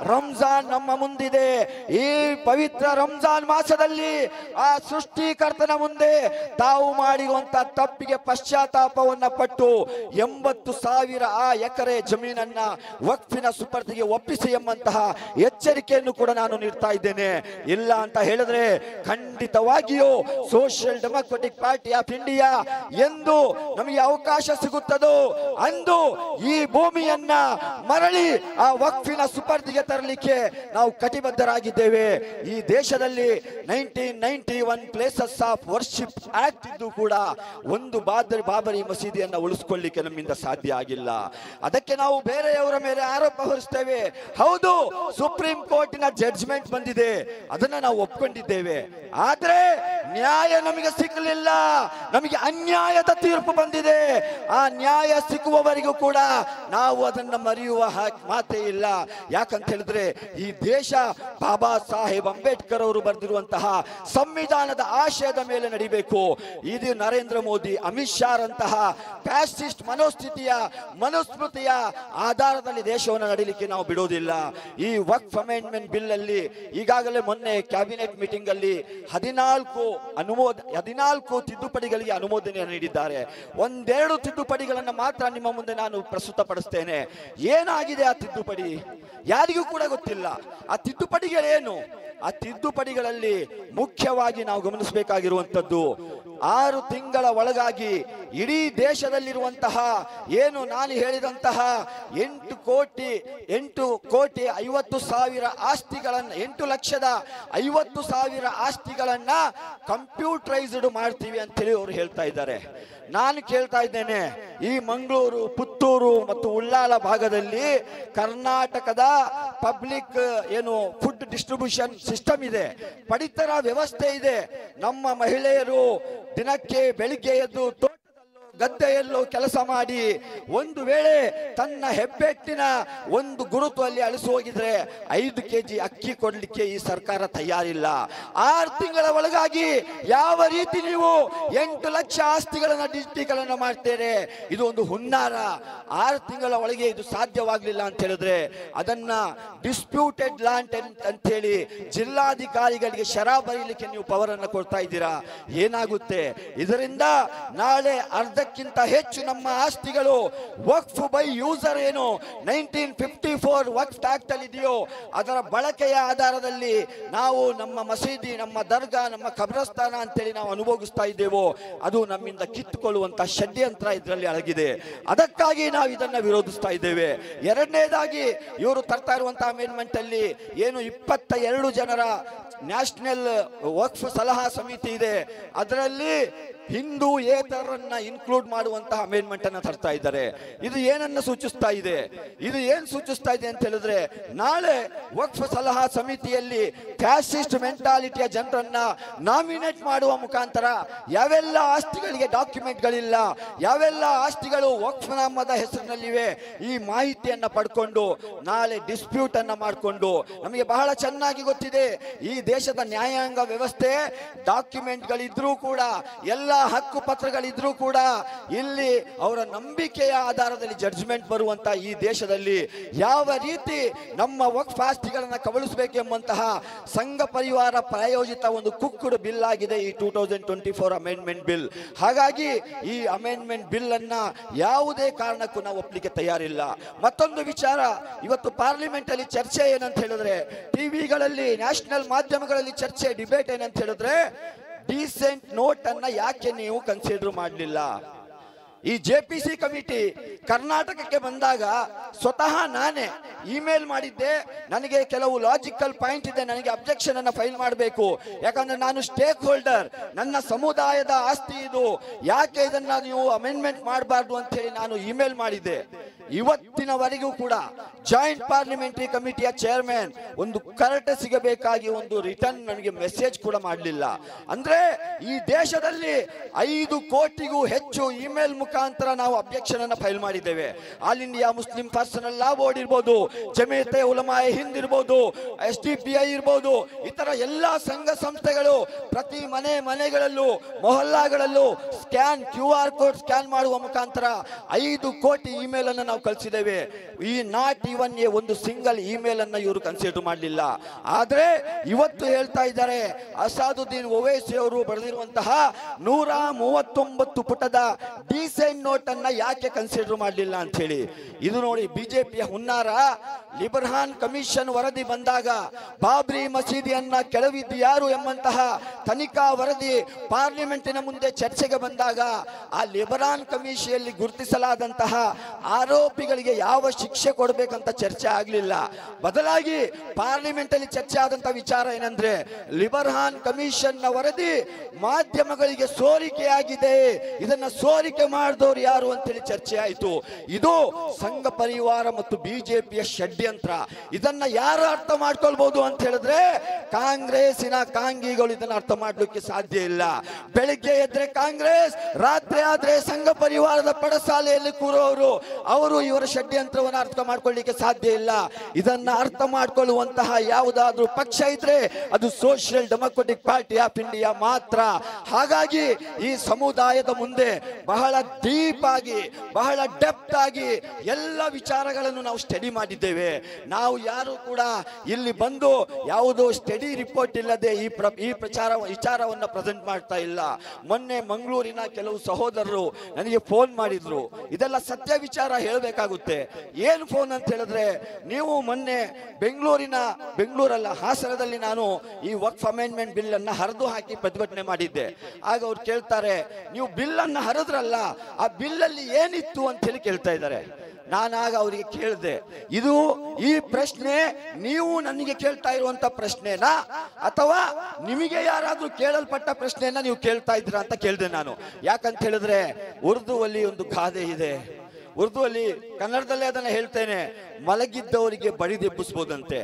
B: ರಂಜಾನ್ ನಮ್ಮ ಮುಂದಿದೆ. ಈ ಪವಿತ್ರ ರಂಜಾನ್ ಮಾಸದಲ್ಲಿ ಆ ಸೃಷ್ಟಿಕರ್ತನ ಮುಂದೆ ತಾವು ಮಾಡಿರುವಂತಹ ತಪ್ಪಿಗೆ ಪಶ್ಚಾತ್ತಾಪವನ್ನ ಪಟ್ಟು 80,000 ಎಕರೆ ಜಮೀನನ್ನ ವಕ್ಫಿನ ಸುಪರ್ದಿಗೆ ಒಪ್ಪಿಸಿ ಎಂಬಂತಹ ಎಚ್ಚರಿಕೆಯನ್ನು ಕೂಡ ನಾನು ನೀಡ್ತಾ ಇದ್ದೇನೆ. ಇಲ್ಲ ಅಂತ ಹೇಳಿದ್ರೆ ಖಂಡಿತವಾಗಿಯೂ social democratic party of India ಎಂದು ನಮಗೆ ಅವಕಾಶ ಸಿಗುತ್ತದೋ ಅಂದು ಈ ಭೂಮಿಯನ್ನ ಮರಳಿ ಆ ವಕ್ಫಿನ ಸುಪರ್ದಿಗೆ ತರಲಿಕ್ಕೆ ನಾವು ಕಟಿಬದ್ಧರಾಗಿದ್ದೇವೆ. ಈ ದೇಶದಲ್ಲಿ 1991 ಪ್ಲೇಸಸ್ ಆಫ್ ವರ್ಷಿಪ್ ಆಕ್ಟ್ ಇದ್ದು ಕೂಡ ಒಂದು ಬಾಬರಿ ಮಸೀದಿಯನ್ನು ಉಳಿಸ್ಕೊಳ್ಳಿಕ್ಕೆ ನಮ್ಮಿಂದ ಸಾಧ್ಯ ಆಗಿಲ್ಲ. ಅದಕ್ಕೆ ನಾವು ಬೇರೆಯವರ ಮೇಲೆ ಆರೋಪ ಹೊರಿಸ್ತೇವೆ. ಹೌದು, ಸುಪ್ರೀಂ ಕೋರ್ಟಿನ ಜಡ್ಜ್ಮೆಂಟ್ ಬಂದಿದೆ, ಅದನ್ನ ನಾವು ಒಪ್ಕೊಂಡಿದ್ದೇವೆ. ಆದ್ರೆ ನ್ಯಾಯ ನಮಗೆ ಸಿಕ್ಕಲಿಲ್ಲ, ನಮಗೆ ಅನ್ಯಾಯದ ತೀರ್ಪು ಬಂದಿದೆ. ಆ ನ್ಯಾಯ ಸಿಕ್ಕುವವರೆಗೂ ಕೂಡ ನಾವು ಅದನ್ನ ಮರೆಯುವ ಮಾತೇ ಇಲ್ಲ. ಯಾಕಂತ ಹೇಳಿದ್ರೆ ಈ ದೇಶ ಬಾಬಾ ಸಾಹೇಬ್ ಅಂಬೇಡ್ಕರ್ ಅವರು ಬರೆದಿರುವಂತಹ ಸಂವಿಧಾನದ ಆಶಯದ ಮೇಲೆ ನಡಿಬೇಕು. ಇದು ನರೇಂದ್ರ ಮೋದಿ, ಅಮಿತ್ ಶಾ ರಂತಹ ಫ್ಯಾಸಿಸ್ಟ್ ಮನೋಸ್ಮೃತಿಯ ಆಧಾರದಲ್ಲಿ ದೇಶವನ್ನು ನಡೀಲಿಕ್ಕೆ ನಾವು ಬಿಡೋದಿಲ್ಲ. ಈ ವಕ್ಫ್ ಅಮೆಂಡ್ಮೆಂಟ್ ಬಿಲ್ ಅಲ್ಲಿ ಈಗಾಗಲೇ ಮೊನ್ನೆ ಕ್ಯಾಬಿನೆಟ್ ಮೀಟಿಂಗ್ ಅಲ್ಲಿ 14 ತಿದ್ದುಪಡಿಗಳಿಗೆ ಅನುಮೋದನೆ ನೀಡಿದ್ದಾರೆ. ಒಂದೆರಡು ತಿದ್ದುಪಡಿಗಳನ್ನು ಮಾತ್ರ ನಿಮ್ಮ ಮುಂದೆ ನಾನು ಪ್ರಸ್ತುತಪಡಿಸ್ತೇನೆ. ಏನಾಗಿದೆ ಆ ತಿದ್ದುಪಡಿ ಯಾರಿಗೂ ಕೂಡ ಗೊತ್ತಿಲ್ಲ. ಆ ತಿದ್ದುಪಡಿಗಳೇನು? ಆ ತಿದ್ದುಪಡಿಗಳಲ್ಲಿ ಮುಖ್ಯವಾಗಿ ನಾವು ಗಮನಿಸಬೇಕಾಗಿರುವಂಥದ್ದು, 6 ತಿಂಗಳ ಒಳಗಾಗಿ ಇಡೀ ದೇಶದಲ್ಲಿರುವಂತಹ ಏನು ನಾನು ಹೇಳಿದಂತಹ 8,50,000 ಆಸ್ತಿಗಳನ್ನು 8,50,000 ಆಸ್ತಿಗಳನ್ನ ಕಂಪ್ಯೂಟರೈಸ್ಡ್ ಮಾಡ್ತೀವಿ ಅಂತೇಳಿ ಅವರು ಹೇಳ್ತಾ ಇದ್ದಾರೆ. ನಾನು ಕೇಳ್ತಾ ಇದ್ದೇನೆ, ಈ ಮಂಗಳೂರು, ಪುತ್ತೂರು ಮತ್ತು ಉಳ್ಳಾಲ ಭಾಗದಲ್ಲಿ ಕರ್ನಾಟಕದ ಪಬ್ಲಿಕ್ ಏನು ಫುಡ್ ಡಿಸ್ಟ್ರಿಬ್ಯೂಷನ್ ಸಿಸ್ಟಮ್ ಇದೆ, ಪಡಿತರ ವ್ಯವಸ್ಥೆ ಇದೆ. ನಮ್ಮ ಮಹಿಳೆಯರು ದಿನಕ್ಕೆ ಬೆಳಿಗ್ಗೆ ಎದ್ದು ಗದ್ದೆಯಲ್ಲೂ ಕೆಲಸ ಮಾಡಿ ಒಂದು ವೇಳೆ ತನ್ನ ಹೆಬ್ಬೆಟ್ಟಿನ ಒಂದು ಗುರುತು ಅಲ್ಲಿ ಅಳಿಸಿ ಹೋಗಿದ್ರೆ 5 kg ಅಕ್ಕಿ ಕೊಡ್ಲಿಕ್ಕೆ ಈ ಸರ್ಕಾರ ತಯಾರಿಲ್ಲ. 6 ತಿಂಗಳ ಒಳಗಾಗಿ ಯಾವ ರೀತಿ ನೀವು 8 ಲಕ್ಷ ಆಸ್ತಿಗಳನ್ನ ಡಿಜಿಟೀಕರಣ ಮಾಡ್ತೀರಿ? ಇದು ಒಂದು ಹುನ್ನಾರ. 6 ತಿಂಗಳ ಒಳಗೆ ಇದು ಸಾಧ್ಯವಾಗಲಿಲ್ಲ ಅಂತ ಹೇಳಿದ್ರೆ ಅದನ್ನ ಡಿಸ್ಪ್ಯೂಟೆಡ್ ಲ್ಯಾಂಡ್ ಅಂತ ಹೇಳಿ ಜಿಲ್ಲಾಧಿಕಾರಿಗಳಿಗೆ ಶರಾ ಬರೀಲಿಕ್ಕೆ ನೀವು ಪವರ್ ಅನ್ನು ಕೊಡ್ತಾ ಇದ್ದೀರಾ. ಏನಾಗುತ್ತೆ ಇದರಿಂದ? ನಾಳೆ ಅರ್ಧಕ್ಕಿಂತ ಹೆಚ್ಚು ನಮ್ಮ ಆಸ್ತಿಗಳು ವಕ್ಫ್ ಬೈ ಯೂಸರ್ ಏನು 1954 ವಕ್ಫ್ ಆಕ್ಟ್ ಅಲ್ಲಿ ಇದೆಯೋ ಅದರ ಬಳಕೆಯ ಆಧಾರದಲ್ಲಿ ನಾವು ನಮ್ಮ ಮಸೀದಿ, ನಮ್ಮ ದರ್ಗಾ, ನಮ್ಮ ಖಬ್ರಸ್ಥಾನ ಅಂತೇಳಿ ನಾವು ಅನುಭವಿಸ್ತಾ ಇದ್ದೇವೋ ಅದು ನಮ್ಮಿಂದ ಕಿತ್ತುಕೊಳ್ಳುವಂತ ಷಡ್ಯಂತ್ರ ಇದರಲ್ಲಿ ಅಡಗಿದೆ. ಅದಕ್ಕಾಗಿ ನಾವು ಇದನ್ನ ವಿರೋಧಿಸ್ತಾ ಇದ್ದೇವೆ. ಎರಡನೇದಾಗಿ ಇವರು ತರ್ತಾ ಇರುವಂತಹ ಅಮೆಂಡ್ಮೆಂಟ್ ಅಲ್ಲಿ ಏನು 22 ಜನರ ನ್ಯಾಷನಲ್ ವಕ್ಫ್ ಸಲಹಾ ಸಮಿತಿ ಇದೆ, ಅದರಲ್ಲಿ ಹಿಂದೂ ಏತರನ್ನ ಇನ್ಕ್ಲೂಡ್ ಮಾಡುವಂತಹ ಅಮೆಂಡ್ಮೆಂಟ್ ಅನ್ನ ತರ್ತಾ ಇದ್ದಾರೆ. ಇದು ಏನನ್ನ ಸೂಚಿಸ್ತಾ ಇದೆ? ಇದು ಏನ್ ಸೂಚಿಸ್ತಾ ಇದೆ ಅಂತ ಹೇಳಿದ್ರೆ ನಾಳೆ ವಕ್ಫ್ ಸಲಹಾ ಸಮಿತಿಯಲ್ಲಿ ಫ್ಯಾಸಿಸ್ಟ್ ಮೆಂಟಾಲಿಟಿಯ ಜನರನ್ನ ನಾಮಿನೇಟ್ ಮಾಡುವ ಮುಖಾಂತರ ಯಾವೆಲ್ಲ ಆಸ್ತಿಗಳಿಗೆ ಡಾಕ್ಯುಮೆಂಟ್ಗಳಿಲ್ಲ, ಯಾವೆಲ್ಲ ಆಸ್ತಿಗಳು ವಕ್ಫ್ ನಾಮದ ಹೆಸರಿನಲ್ಲಿವೆ, ಈ ಮಾಹಿತಿಯನ್ನ ಪಡ್ಕೊಂಡು ನಾಳೆ ಡಿಸ್ಪ್ಯೂಟ್ ಅನ್ನ ಮಾಡಿಕೊಂಡು, ನಮಗೆ ಬಹಳ ಚೆನ್ನಾಗಿ ಗೊತ್ತಿದೆ ಈ ದೇಶದ ನ್ಯಾಯಾಂಗ ವ್ಯವಸ್ಥೆ ಡಾಕ್ಯುಮೆಂಟ್ಗಳಿದ್ರೂ ಕೂಡ ಎಲ್ಲ ಹಕ್ಕು ಪತ್ರಗಳಿದ್ರೂ ಕೂಡ ಇಲ್ಲಿ ಅವರ ನಂಬಿಕೆಯ ಆಧಾರದಲ್ಲಿ ಜಡ್ಜ್ಮೆಂಟ್ ಬರುವಂತ ಈ ದೇಶದಲ್ಲಿ ಯಾವ ರೀತಿ ನಮ್ಮ ವಕ್ಫ್ ಆಸ್ತಿಗಳನ್ನ ಕಬಳಿಸಬೇಕೆಂಬಂತಹ ಸಂಘ ಪರಿವಾರ ಪ್ರಾಯೋಜಿತ ಒಂದು ಕುಕ್ಕುಡು ಬಿಲ್ ಆಗಿದೆ ಈ 2024 ಅಮೆಂಡ್ಮೆಂಟ್ ಬಿಲ್. ಹಾಗಾಗಿ ಈ ಅಮೆಂಡ್ಮೆಂಟ್ ಬಿಲ್ ಅನ್ನ ಯಾವುದೇ ಕಾರಣಕ್ಕೂ ನಾವು ಒಪ್ಪಲಿಕ್ಕೆ ತಯಾರಿಲ್ಲ. ಮತ್ತೊಂದು ವಿಚಾರ, ಇವತ್ತು ಪಾರ್ಲಿಮೆಂಟ್ ಅಲ್ಲಿ ಚರ್ಚೆ ಏನಂತ ಹೇಳಿದ್ರೆ, ಟಿವಿಗಳಲ್ಲಿ ನ್ಯಾಷನಲ್ ಮಾಧ್ಯಮಗಳಲ್ಲಿ ಚರ್ಚೆ ಡಿಬೇಟ್ ಏನಂತ ಹೇಳಿದ್ರೆ, ಡೀಸೆಂಟ್ ನೋಟ್ ಅನ್ನ ಯಾಕೆ ನೀವು ಕನ್ಸಿಡರ್ ಮಾಡಲಿಲ್ಲ? ಈ JPC ಕಮಿಟಿ ಕರ್ನಾಟಕಕ್ಕೆ ಬಂದಾಗ ಸ್ವತಃ ನಾನೇ ಇಮೇಲ್ ಮಾಡಿದ್ದೆ. ನನಗೆ ಕೆಲವು ಲಾಜಿಕಲ್ ಪಾಯಿಂಟ್ ಇದೆ, ನನಗೆ ಅಬ್ಜೆಕ್ಷನ್ ಅನ್ನ ಫೈಲ್ ಮಾಡಬೇಕು, ಯಾಕಂದ್ರೆ ನಾನು ಸ್ಟೇಕ್ ಹೋಲ್ಡರ್, ನನ್ನ ಸಮುದಾಯದ ಆಸ್ತಿ ಇದು, ಯಾಕೆ ಇದನ್ನ ನೀವು ಅಮೆಂಡ್ಮೆಂಟ್ ಮಾಡಬಾರ್ದು ಅಂತ ಹೇಳಿ ನಾನು ಇಮೇಲ್ ಮಾಡಿದ್ದೆ. ಇವತ್ತಿನವರೆಗೂ ಕೂಡ ಜಾಯಿಂಟ್ ಪಾರ್ಲಿಮೆಂಟರಿ ಕಮಿಟಿಯ ಚೇರ್ಮನ್ ಒಂದು ಕರೆಕ್ಟ್ ಸಿಗಬೇಕಾಗಿ ಒಂದು ರಿಟರ್ನ್ ನನಗೆ ಮೆಸೇಜ್ ಕೂಡ ಮಾಡಲಿಲ್ಲ. ಅಂದ್ರೆ ಈ ದೇಶದಲ್ಲಿ 5 ಕೋಟಿಗೂ ಹೆಚ್ಚು ಇಮೇಲ್ ಮುಖಾಂತರ ನಾವು ಅಬ್ಜೆಕ್ಷನ್ ಅನ್ನ ಫೈಲ್ ಮಾಡಿದ್ದೇವೆ. All India Muslim personal law board ಇರ್ಬೋದು, ಜಮೀಯತೆ ಉಲಮಾಯೆ ಹಿಂದ್ ಇರ್ಬೋದು, SDPI ಇರ್ಬೋದು, ಇತರ ಎಲ್ಲಾ ಸಂಘ ಸಂಸ್ಥೆಗಳು ಪ್ರತಿ ಮನೆಗಳಲ್ಲೂ ಮೊಹಲ್ಲಾಗಳಲ್ಲೂ QR ಕೋಡ್ ಸ್ಕ್ಯಾನ್ ಮಾಡುವ ಮುಖಾಂತರ 5 ಕೋಟಿ ಇಮೇಲ್ ಅನ್ನು ನಾವು ಕಳಿಸಿದ್ದೇವೆ. ಈ ನಾಟ್ ಇವನ್ ಒಂದು ಸಿಂಗಲ್ ಇಮೇಲ್ ಅನ್ನ ಇವರು ಕನ್ಸಿಡರ್ ಮಾಡಲಿಲ್ಲ. ಆದ್ರೆ ಇವತ್ತು ಹೇಳ್ತಾ ಇದ್ದಾರೆ ಅಸಾದುದ್ದೀನ್ ಓವೈಸಿ ಅವರು ಬರೆದಿರುವಂತಹ 139 ಪುಟದ ಡೀಸೆಂಟ್ ನೋಟ್ ಅನ್ನ ಯಾಕೆ ಕನ್ಸಿಡರ್ ಮಾಡಲಿಲ್ಲ ಅಂತ ಹೇಳಿ. ಇದು ನೋಡಿ ಬಿಜೆಪಿಯ ಹುನ್ನಾರ. ಲಿಬರ್ಹಾನ್ ಕಮಿಷನ್ ವರದಿ ಬಂದಾಗ ಬಾಬ್ರಿ ಮಸೀದಿಯನ್ನ ಕೆಳವಿದ್ದು ಯಾರು ಎಂಬಂತಹ ತನಿಖಾ ವರದಿ ಪಾರ್ಲಿಮೆಂಟಿನ ಮುಂದೆ ಚರ್ಚೆಗೆ ಬಂದಾಗ ಆ ಲಿಬರ್ಹಾನ್ ಕಮಿಷನ್ನಲ್ಲಿ ಗುರುತಿಸಲಾದಂತಹ ಆರೋಪಿಗಳಿಗೆ ಯಾವ ಶಿಕ್ಷೆ ಕೊಡಬೇಕಂತ ಚರ್ಚೆ ಆಗಲಿಲ್ಲ. ಬದಲಾಗಿ ಪಾರ್ಲಿಮೆಂಟ್ ಅಲ್ಲಿ ಚರ್ಚೆ ಆದಂತಹ ವಿಚಾರ ಏನಂದ್ರೆ ಲಿಬರ್ಹಾನ್ ಕಮಿಷನ್ ನ ವರದಿ ಮಾಧ್ಯಮಗಳಿಗೆ ಸೋರಿಕೆಯಾಗಿದೆ, ಇದನ್ನ ಸೋರಿಕೆ ಮಾಡಿದವರು ಯಾರು ಅಂತೇಳಿ ಚರ್ಚೆ ಆಯಿತು. ಇದು ಸಂಘ ಪರಿವಾರ ಮತ್ತು ಬಿಜೆಪಿಯ ಷಡ್ಯಂತ್ರ. ಇದನ್ನ ಯಾರು ಅರ್ಥ ಮಾಡ್ಕೊಳ್ಬಹುದು ಅಂತ ಹೇಳಿದ್ರೆ ಕಾಂಗ್ರೆಸ್ಸಿನ ಕಾಂಗಿಗಳು ಇದನ್ನ ಅರ್ಥ ಮಾಡ್ಲಿಕ್ಕೆ ಸಾಧ್ಯ ಇಲ್ಲ. ಬೆಳಿಗ್ಗೆ ಎದ್ರೆ ಕಾಂಗ್ರೆಸ್, ರಾತ್ರಿ ಆದ್ರೆ ಸಂಘ ಪರಿವಾರದ ಪಡಸಾಲೆಯಲ್ಲಿ ಕೂರೋರು, ಅವರು ಇವರ ಷಡ್ಯಂತ್ರವನ್ನು ಅರ್ಥ ಮಾಡ್ಕೊಳ್ಳಿಕ್ಕೆ ಸಾಧ್ಯ ಇಲ್ಲ. ಇದನ್ನ ಅರ್ಥ ಮಾಡ್ಕೊಳ್ಳುವಂತಹ ಯಾವುದಾದ್ರೂ ಪಕ್ಷ ಇದ್ರೆ ಅದು social democratic party of India ಮಾತ್ರ. ಹಾಗಾಗಿ ಈ ಸಮುದಾಯದ ಮುಂದೆ ಬಹಳ ಡೀಪ್ ಆಗಿ, ಬಹಳ ಡೆಪ್ತ್ ಆಗಿ ಎಲ್ಲ ವಿಚಾರಗಳನ್ನು ನಾವು ಸ್ಟಡಿ ಮಾಡಿದ್ದೇವೆ. ನಾವು ಯಾರು ಕೂಡ ಇಲ್ಲಿ ಬಂದು ಯಾವುದೋ ಸ್ಟಡಿ ರಿಪೋರ್ಟ್ ಇಲ್ಲದೆ ಈ ವಿಚಾರವನ್ನು ಪ್ರೆಸೆಂಟ್ ಮಾಡ್ತಾ ಇಲ್ಲ. ಮೊನ್ನೆ ಮಂಗಳೂರಿನ ಕೆಲವು ಸಹೋದರರು ನನಗೆ ಫೋನ್ ಮಾಡಿದ್ರು. ಇದೆಲ್ಲ ಸತ್ಯ ವಿಚಾರ ಹೇಳಬೇಕಾಗುತ್ತೆ. ಏನು ಫೋನ್ ಅಂತ ಹೇಳಿದ್ರೆ, ನೀವು ಮೊನ್ನೆ ಬೆಂಗಳೂರಲ್ಲ ಹಾಸನದಲ್ಲಿ ನಾನು ಈ ವಕ್ಫ್ ಅಮೆಂಡ್ಮೆಂಟ್ ಬಿಲ್ ಅನ್ನ ಹರಿದು ಹಾಕಿ ಪ್ರತಿಭಟನೆ ಮಾಡಿದ್ದೆ. ಆಗ ಅವ್ರು ಕೇಳ್ತಾರೆ, ನೀವು ಬಿಲ್ ಅನ್ನ ಹರಿದ್ರಲ್ಲ, ಆ ಬಿಲ್ ಅಲ್ಲಿ ಏನಿತ್ತು ಅಂತ ಹೇಳಿ ಕೇಳ್ತಾ ಇದ್ದಾರೆ. ನಾನಾಗ ಅವರಿಗೆ ಕೇಳಿದೆ, ಈ ಪ್ರಶ್ನೆ ನೀವು ನನಗೆ ಕೇಳ್ತಾ ಇರುವಂತ ಪ್ರಶ್ನೆನಾ ಅಥವಾ ನಿಮಗೆ ಯಾರಾದ್ರೂ ಕೇಳಲ್ಪಟ್ಟ ಪ್ರಶ್ನೆಯನ್ನ ನೀವು ಕೇಳ್ತಾ ಇದ್ದೀರಾ ಅಂತ ಕೇಳಿದೆ ನಾನು. ಯಾಕಂತ ಹೇಳಿದ್ರೆ ಉರ್ದುವಲ್ಲಿ ಒಂದು ಗಾದೆ ಇದೆ, ಉರ್ದುವಲ್ಲಿ, ಕನ್ನಡದಲ್ಲೇ ಅದನ್ನ ಹೇಳ್ತೇನೆ, ಮಲಗಿದ್ದವರಿಗೆ ಬಡಿದೆಬ್ಬಿಸಬಹುದಂತೆ,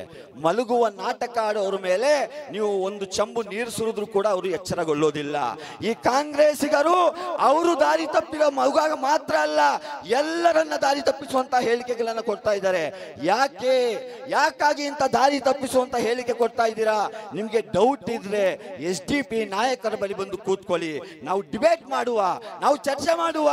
B: ಮಲಗುವ ನಾಟಕ ಆಡೋರ ಮೇಲೆ ನೀವು ಒಂದು ಚಂಬು ನೀರು ಸುರಿದ್ರು ಕೂಡ ಅವರು ಎಚ್ಚರಗೊಳ್ಳೋದಿಲ್ಲ. ಈ ಕಾಂಗ್ರೆಸ್ಸಿಗರು ಅವರು ದಾರಿ ತಪ್ಪಿರೋ ಮಗುವಾಗ ಮಾತ್ರ ಅಲ್ಲ, ಎಲ್ಲರನ್ನ ದಾರಿ ತಪ್ಪಿಸುವಂತ ಹೇಳಿಕೆಗಳನ್ನ ಕೊಡ್ತಾ ಇದ್ದಾರೆ. ಯಾಕಾಗಿ ಇಂತ ದಾರಿ ತಪ್ಪಿಸುವಂತ ಹೇಳಿಕೆ ಕೊಡ್ತಾ ಇದ್ದೀರಾ? ನಿಮ್ಗೆ ಡೌಟ್ ಇದ್ರೆ SDP ನಾಯಕರ ಬಳಿ ಬಂದು ಕೂತ್ಕೊಳ್ಳಿ, ನಾವು ಡಿಬೇಟ್ ಮಾಡುವ, ನಾವು ಚರ್ಚೆ ಮಾಡುವ,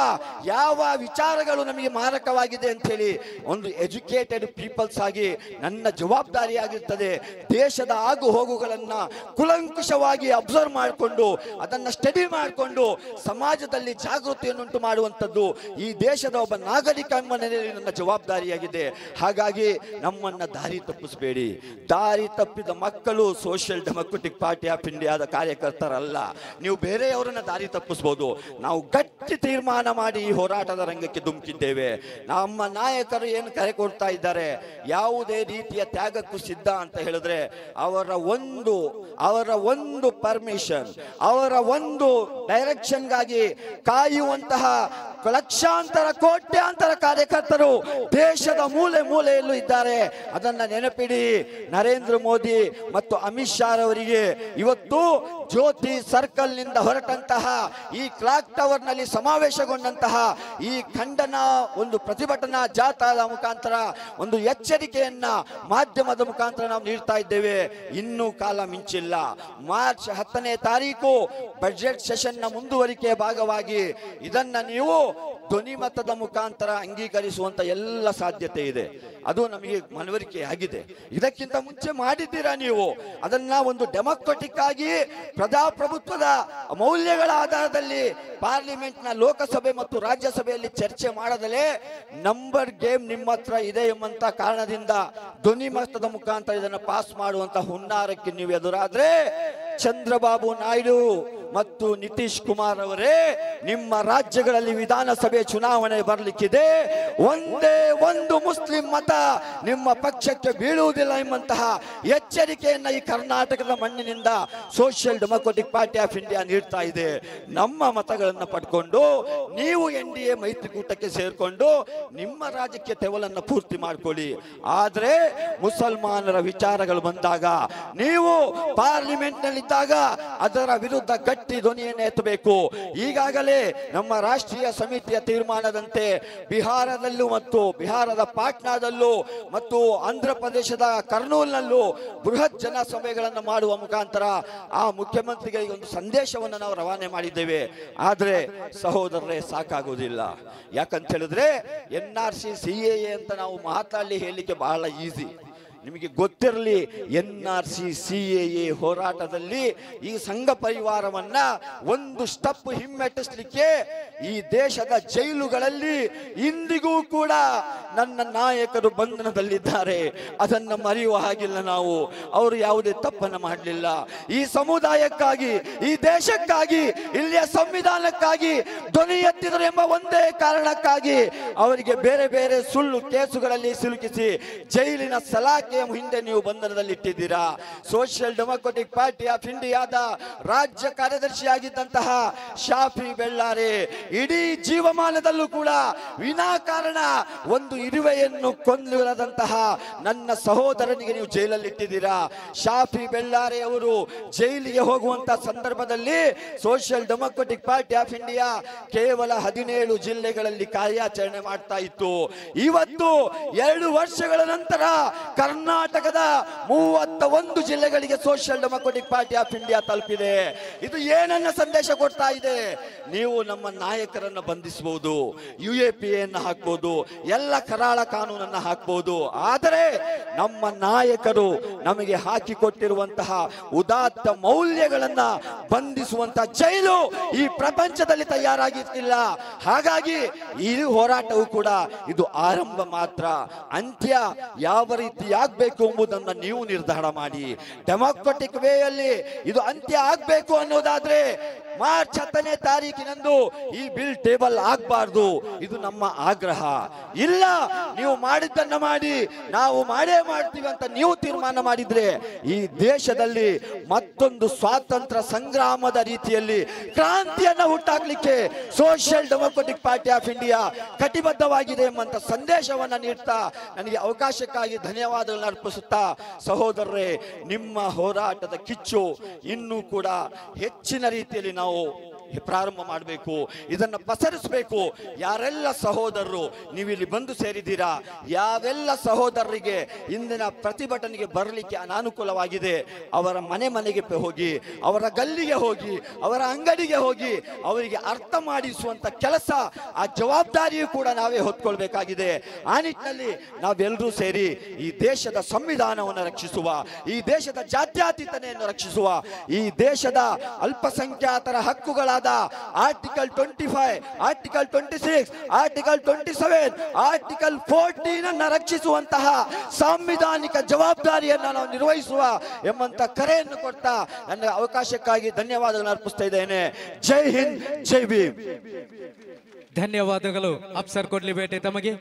B: ಯಾವ ವಿಚಾರಗಳು ನಮಗೆ ಮಾರಕವಾಗಿದೆ ಅಂತ ಹೇಳಿ. ಒಂದು ಎಜುಕೇಟೆಡ್ ಪೀಪಲ್ಸ್ ಆಗಿ ನನ್ನ ಜವಾಬ್ದಾರಿಯಾಗಿರ್ತದೆ ದೇಶದ ಆಗು ಹೋಗುಗಳನ್ನ ಕುಲಂಕುಷವಾಗಿ ಅಬ್ಸರ್ವ್ ಮಾಡಿಕೊಂಡು ಅದನ್ನ ಸ್ಟಡಿ ಮಾಡಿಕೊಂಡು ಸಮಾಜದಲ್ಲಿ ಜಾಗೃತಿಯನ್ನುಂಟು ಮಾಡುವಂಥದ್ದು ಈ ದೇಶದ ಒಬ್ಬ ನಾಗರಿಕ ಎಂಬ ನೆಲೆಯಲ್ಲಿ ನನ್ನ ಜವಾಬ್ದಾರಿಯಾಗಿದೆ. ಹಾಗಾಗಿ ನಮ್ಮನ್ನ ದಾರಿ ತಪ್ಪಿಸಬೇಡಿ. ದಾರಿ ತಪ್ಪಿದ ಮಕ್ಕಳು ಸೋಷಿಯಲ್ ಡೆಮೊಕ್ರೆಟಿಕ್ ಪಾರ್ಟಿ ಆಫ್ ಇಂಡಿಯಾದ ಕಾರ್ಯಕರ್ತರಲ್ಲ. ನೀವು ಬೇರೆಯವರನ್ನ ದಾರಿ ತಪ್ಪಿಸಬಹುದು. ನಾವು ಗಟ್ಟಿ ತೀರ್ಮಾನ ಮಾಡಿ ಈ ಹೋರಾಟದ ರಂಗಕ್ಕೆ ಧುಮುಕಿದ್ದೇವೆ. ನಮ್ಮ ನಾಯಕರು ಏನು ಕರೆ ಕೊಡ್ತಾ ಇದ್ದಾರೆ, ಯಾವುದೇ ರೀತಿಯ ತ್ಯಾಗಕ್ಕೂ ಸಿದ್ಧ ಅಂತ ಹೇಳಿದ್ರೆ ಅವರ ಒಂದು ಪರ್ಮಿಷನ್, ಅವರ ಒಂದು ಡೈರೆಕ್ಷನ್ಗಾಗಿ ಕಾಯುವಂತಹ ಲಕ್ಷಾಂತರ ಕೋಟ್ಯಾಂತರ ಕಾರ್ಯಕರ್ತರು ದೇಶದ ಮೂಲೆ ಮೂಲೆಯಲ್ಲೂ ಇದ್ದಾರೆ. ಅದನ್ನ ನೆನಪಿಡಿ. ನರೇಂದ್ರ ಮೋದಿ ಮತ್ತು ಅಮಿತ್ ಶಾ ಅವರಿಗೆ ಇವತ್ತು ಜ್ಯೋತಿ ಸರ್ಕಲ್ ನಿಂದ ಹೊರಟಂತಹ ಈ ಕ್ಲಾಕ್ ಟವರ್ ನಲ್ಲಿ ಸಮಾವೇಶಗೊಂಡಂತಹ ಈ ಖಂಡನ ಒಂದು ಪ್ರತಿಭಟನಾ ಜಾಥಾದ ಮುಖಾಂತರ ಒಂದು ಎಚ್ಚರಿಕೆಯನ್ನ ಮಾಧ್ಯಮದ ಮುಖಾಂತರ ನಾವು ನೀಡ್ತಾ ಇದ್ದೇವೆ. ಇನ್ನೂ ಕಾಲ ಮಿಂಚಿಲ್ಲ. ಮಾರ್ಚ್ 10ನೇ ತಾರೀಕು ಬಜೆಟ್ ಸೆಷನ್ ನ ಮುಂದುವರಿಕೆಯ ಭಾಗವಾಗಿ ಇದನ್ನ ನೀವು ಧ್ವನಿಮತದ ಮುಖಾಂತರ ಅಂಗೀಕರಿಸುವಂತ ಎಲ್ಲ ಸಾಧ್ಯತೆ ಇದೆ. ಅದು ನಮಗೆ ಮನವರಿಕೆ ಆಗಿದೆ. ಇದಕ್ಕಿಂತ ಮುಂಚೆ ಮಾಡಿದ್ದೀರಾ ನೀವು. ಅದನ್ನ ಒಂದು ಡೆಮೊಕ್ರೆಟಿಕ್ ಆಗಿ ಪ್ರಜಾಪ್ರಭುತ್ವದ ಮೌಲ್ಯಗಳ ಆಧಾರದಲ್ಲಿ ಪಾರ್ಲಿಮೆಂಟ್ ನ ಲೋಕಸಭೆ ಮತ್ತು ರಾಜ್ಯಸಭೆಯಲ್ಲಿ ಚರ್ಚೆ ಮಾಡದಲೇ ನಂಬರ್ ಗೇಮ್ ನಿಮ್ಮ ಹತ್ರ ಇದೆ ಎಂಬಂತ ಕಾರಣದಿಂದ ಧ್ವನಿಮತದ ಮುಖಾಂತರ ಇದನ್ನು ಪಾಸ್ ಮಾಡುವಂತ ಹುನ್ನಾರಕ್ಕೆ ನೀವು ಎದುರಾದ್ರೆ ಚಂದ್ರಬಾಬು ನಾಯ್ಡು ಮತ್ತು ನಿತೀಶ್ ಕುಮಾರ್ ಅವರೇ, ನಿಮ್ಮ ರಾಜ್ಯಗಳಲ್ಲಿ ವಿಧಾನಸಭೆ ಚುನಾವಣೆ ಬರಲಿಕ್ಕಿದೆ. ಒಂದೇ ಒಂದು ಮುಸ್ಲಿಂ ಮತ ನಿಮ್ಮ ಪಕ್ಷಕ್ಕೆ ಬೀಳುವುದಿಲ್ಲ ಎಂಬಂತಹ ಎಚ್ಚರಿಕೆಯನ್ನ ಈ ಕರ್ನಾಟಕದ ಮಣ್ಣಿನಿಂದ social democratic party of India ನೀಡ್ತಾ ಇದೆ. ನಮ್ಮ ಮತಗಳನ್ನು ಪಡ್ಕೊಂಡು ನೀವು NDA ಮೈತ್ರಿಕೂಟಕ್ಕೆ ಸೇರ್ಕೊಂಡು ನಿಮ್ಮ ರಾಜ್ಯಕ್ಕೆ ತೆವಲನ್ನು ಪೂರ್ತಿ ಮಾಡ್ಕೊಳ್ಳಿ. ಆದ್ರೆ ಮುಸಲ್ಮಾನರ ವಿಚಾರಗಳು ಬಂದಾಗ, ನೀವು ಪಾರ್ಲಿಮೆಂಟ್ ನಲ್ಲಿದ್ದಾಗ ಅದರ ವಿರುದ್ಧ ಗಟ್ಟಿ ಧ್ವನಿಯನ್ನು ಎತ್ತಬೇಕು. ಈಗಾಗಲೇ ನಮ್ಮ ರಾಷ್ಟ್ರೀಯ ಸಮಿತಿಯ ತೀರ್ಮಾನದಂತೆ ಬಿಹಾರದಲ್ಲೂ ಮತ್ತು ಬಿಹಾರದ ಪಾಟ್ನಾದಲ್ಲೂ ಮತ್ತು ಆಂಧ್ರ ಪ್ರದೇಶದ ಕರ್ನೂಲ್ನಲ್ಲೂ ಬೃಹತ್ ಜನಸಭೆಗಳನ್ನು ಮಾಡುವ ಮುಖಾಂತರ ಆ ಮುಖ್ಯಮಂತ್ರಿಗಳಿಗೆ ಒಂದು ಸಂದೇಶವನ್ನು ನಾವು ರವಾನೆ ಮಾಡಿದ್ದೇವೆ. ಆದ್ರೆ ಸಹೋದರರೇ, ಸಾಕಾಗುವುದಿಲ್ಲ. ಯಾಕಂತ ಹೇಳಿದ್ರೆ NRC CAA ಅಂತ ನಾವು ಮಾತಾಡಲಿ ಹೇಳಲಿಕ್ಕೆ ಬಹಳ ಈಸಿ. ನಿಮಗೆ ಗೊತ್ತಿರಲಿ, NRC CAA ಹೋರಾಟದಲ್ಲಿ ಈ ಸಂಘ ಪರಿವಾರವನ್ನ ಒಂದು ಸ್ಟೆಪ್ ಹಿಮ್ಮೆಟ್ಟಿಸಲಿಕ್ಕೆ ಈ ದೇಶದ ಜೈಲುಗಳಲ್ಲಿ ಇಂದಿಗೂ ಕೂಡ ನನ್ನ ನಾಯಕರು ಬಂಧನದಲ್ಲಿದ್ದಾರೆ, ಅದನ್ನ ಮರೆಯುವ ಹಾಗಿಲ್ಲ. ನಾವು ಅವರು ಯಾವುದೇ ತಪ್ಪನ್ನು ಮಾಡಲಿಲ್ಲ. ಈ ಸಮುದಾಯಕ್ಕಾಗಿ, ಈ ದೇಶಕ್ಕಾಗಿ, ಇಲ್ಲಿಯ ಸಂವಿಧಾನಕ್ಕಾಗಿ ಧ್ವನಿ ಎತ್ತಿದರು ಎಂಬ ಒಂದೇ ಕಾರಣಕ್ಕಾಗಿ ಅವರಿಗೆ ಬೇರೆ ಬೇರೆ ಸುಳ್ಳು ಕೇಸುಗಳಲ್ಲಿ ಸಿಲುಕಿಸಿ ಜೈಲಿನ ಸಲಾಖೆಯ ಹಿಂದೆ ನೀವು ಬಂಧನದಲ್ಲಿಟ್ಟಿದ್ದೀರಾ. ಸೋಷಿಯಲ್ ಡೆಮೊಕ್ರೆಟಿಕ್ ಪಾರ್ಟಿ ಆಫ್ ಇಂಡಿಯಾದ ರಾಜ್ಯ ಕಾರ್ಯದರ್ಶಿಯಾಗಿದ್ದಂತಹ ಶಾಫಿ ಬೆಳ್ಳಾರೆ ಇಡೀ ಜೀವಮಾನದಲ್ಲೂ ಕೂಡ ವಿನಾಕಾರಣ ಒಂದು ಇರುವೆಯನ್ನು ಕೊಂದಿರದಂತಹ ನನ್ನ ಸಹೋದರನಿಗೆ ನೀವು ಜೈಲಲ್ಲಿ ಇಟ್ಟಿದ್ದೀರಾ. ಶಾಫಿ ಬೆಳ್ಳಾರೆ ಅವರು ಜೈಲಿಗೆ ಹೋಗುವಂತಹ ಸಂದರ್ಭದಲ್ಲಿ social democratic party of India ಕೇವಲ 17 ಜಿಲ್ಲೆಗಳಲ್ಲಿ ಕಾರ್ಯಾಚರಣೆ ಮಾಡ್ತಾ ಇತ್ತು. ಇವತ್ತು 2 ವರ್ಷಗಳ ನಂತರ ಕರ್ನಾಟಕದ 31 ಜಿಲ್ಲೆಗಳಿಗೆ social democratic party of India ತಲುಪಿದೆ. ಇದು ಏನನ್ನ ಸಂದೇಶ ಕೊಡ್ತಾ ಇದೆ? ನೀವು ನಮ್ಮ ನಾಯಕರನ್ನು ಬಂಧಿಸಬಹುದು, UAPA ಹಾಕಬಹುದು, ಎಲ್ಲ ಕರಾಳ ಕಾನೂನನ್ನು ಹಾಕಬಹುದು, ಆದರೆ ನಮ್ಮ ನಾಯಕರು ನಮಗೆ ಹಾಕಿಕೊಟ್ಟಿರುವಂತಹ ಉದಾತ್ತ ಮೌಲ್ಯಗಳನ್ನ ಬಂಧಿಸುವಂತಹ ಜೈಲು ಈ ಪ್ರಪಂಚದಲ್ಲಿ ತಯಾರಾಗಿರ್ತಿಲ್ಲ. ಹಾಗಾಗಿ ಈ ಹೋರಾಟವು ಕೂಡ ಇದು ಆರಂಭ ಮಾತ್ರ. ಅಂತ್ಯ ಯಾವ ರೀತಿ ಆಗ್ಬೇಕು ಎಂಬುದನ್ನು ನೀವು ನಿರ್ಧಾರ ಮಾಡಿ. ಡೆಮೊಕ್ರೆಟಿಕ್ ವೇಯಲ್ಲಿ ಇದು ಅಂತ್ಯ ಆಗ್ಬೇಕು ಅನ್ನೋದಾದ್ರೆ ಮಾರ್ಚ್ 10ನೇ ತಾರೀಕಿನಂದು ಈ ಬಿಲ್ ಟೇಬಲ್ ಆಗಬಾರ್ದು. ಇದು ನಮ್ಮ ಆಗ್ರಹ. ಇಲ್ಲ, ನೀವು ಮಾಡಿದ್ದನ್ನ ಮಾಡಿ, ನಾವು ಮಾಡೇ ಮಾಡ್ತೀವಿ ಅಂತ ನೀವು ತೀರ್ಮಾನ ಮಾಡಿದ್ರೆ ಈ ದೇಶದಲ್ಲಿ ಮತ್ತೊಂದು ಸ್ವಾತಂತ್ರ್ಯ ಸಂಗ್ರಾಮದ ರೀತಿಯಲ್ಲಿ ಕ್ರಾಂತಿಯನ್ನ ಹುಟ್ಟಾಕ್ಲಿಕ್ಕೆ social democratic party of India ಕಟಿಬದ್ಧವಾಗಿದೆ ಎಂಬಂತ ಸಂದೇಶವನ್ನ ನೀಡ್ತಾ ನನಗೆ ಅವಕಾಶಕ್ಕಾಗಿ ಧನ್ಯವಾದಗಳನ್ನು ಅರ್ಪಿಸುತ್ತಾ, ಸಹೋದರರೇ, ನಿಮ್ಮ ಹೋರಾಟದ ಕಿಚ್ಚು ಇನ್ನೂ ಕೂಡ ಹೆಚ್ಚಿನ ರೀತಿಯಲ್ಲಿ ನಾವು ಪ್ರಾರಂಭ ಮಾಡಬೇಕು, ಇದನ್ನು ಪಸರಿಸಬೇಕು. ಯಾರೆಲ್ಲ ಸಹೋದರರು ನೀವಿಲ್ಲಿ ಬಂದು ಸೇರಿದ್ದೀರಾ, ಯಾವೆಲ್ಲ ಸಹೋದರರಿಗೆ ಇಂದಿನ ಪ್ರತಿಭಟನೆಗೆ ಬರಲಿಕ್ಕೆ ಅನಾನುಕೂಲವಾಗಿದೆ, ಅವರ ಮನೆಗೆ ಹೋಗಿ, ಅವರ ಗಲ್ಲಿಗೆ ಹೋಗಿ, ಅವರ ಅಂಗಡಿಗೆ ಹೋಗಿ ಅವರಿಗೆ ಅರ್ಥ ಮಾಡಿಸುವಂತ ಕೆಲಸ, ಆ ಜವಾಬ್ದಾರಿಯೂ ಕೂಡ ನಾವೇ ಹೊತ್ಕೊಳ್ಬೇಕಾಗಿದೆ. ಆ ನಿಟ್ಟಿನಲ್ಲಿ ನಾವೆಲ್ಲರೂ ಸೇರಿ ಈ ದೇಶದ ಸಂವಿಧಾನವನ್ನು ರಕ್ಷಿಸುವ, ಈ ದೇಶದ ಜಾತ್ಯತೀತತೆಯನ್ನು ರಕ್ಷಿಸುವ, ಈ ದೇಶದ ಅಲ್ಪಸಂಖ್ಯಾತರ ಹಕ್ಕುಗಳಾದ ಆರ್ಟಿಕಲ್ 25, ಆರ್ಟಿಕಲ್ 26, ಆರ್ಟಿಕಲ್ 27, ಆರ್ಟಿಕಲ್ 14 ಅನ್ನು ರಕ್ಷಿಸುವಂತಹ ಸಾಂವಿಧಾನಿಕ ಜವಾಬ್ದಾರಿಯನ್ನು ನಾವು ನಿರ್ವಹಿಸುವ ಎಂಬಂತ ಕರೆಯನ್ನು ಕೊಡ್ತಾ ನನ್ನ ಅವಕಾಶಕ್ಕಾಗಿ ಧನ್ಯವಾದಗಳನ್ನು ಅರ್ಪಿಸ್ತಾ ಇದ್ದೇನೆ. ಜೈ ಹಿಂದ್, ಜೈ ಭೀಮ್.
C: ಧನ್ಯವಾದಗಳು ಅಪ್ಸರ್ ಕೊಡ್ಲಿ ಬೇಟೆ ತಮಗೆ.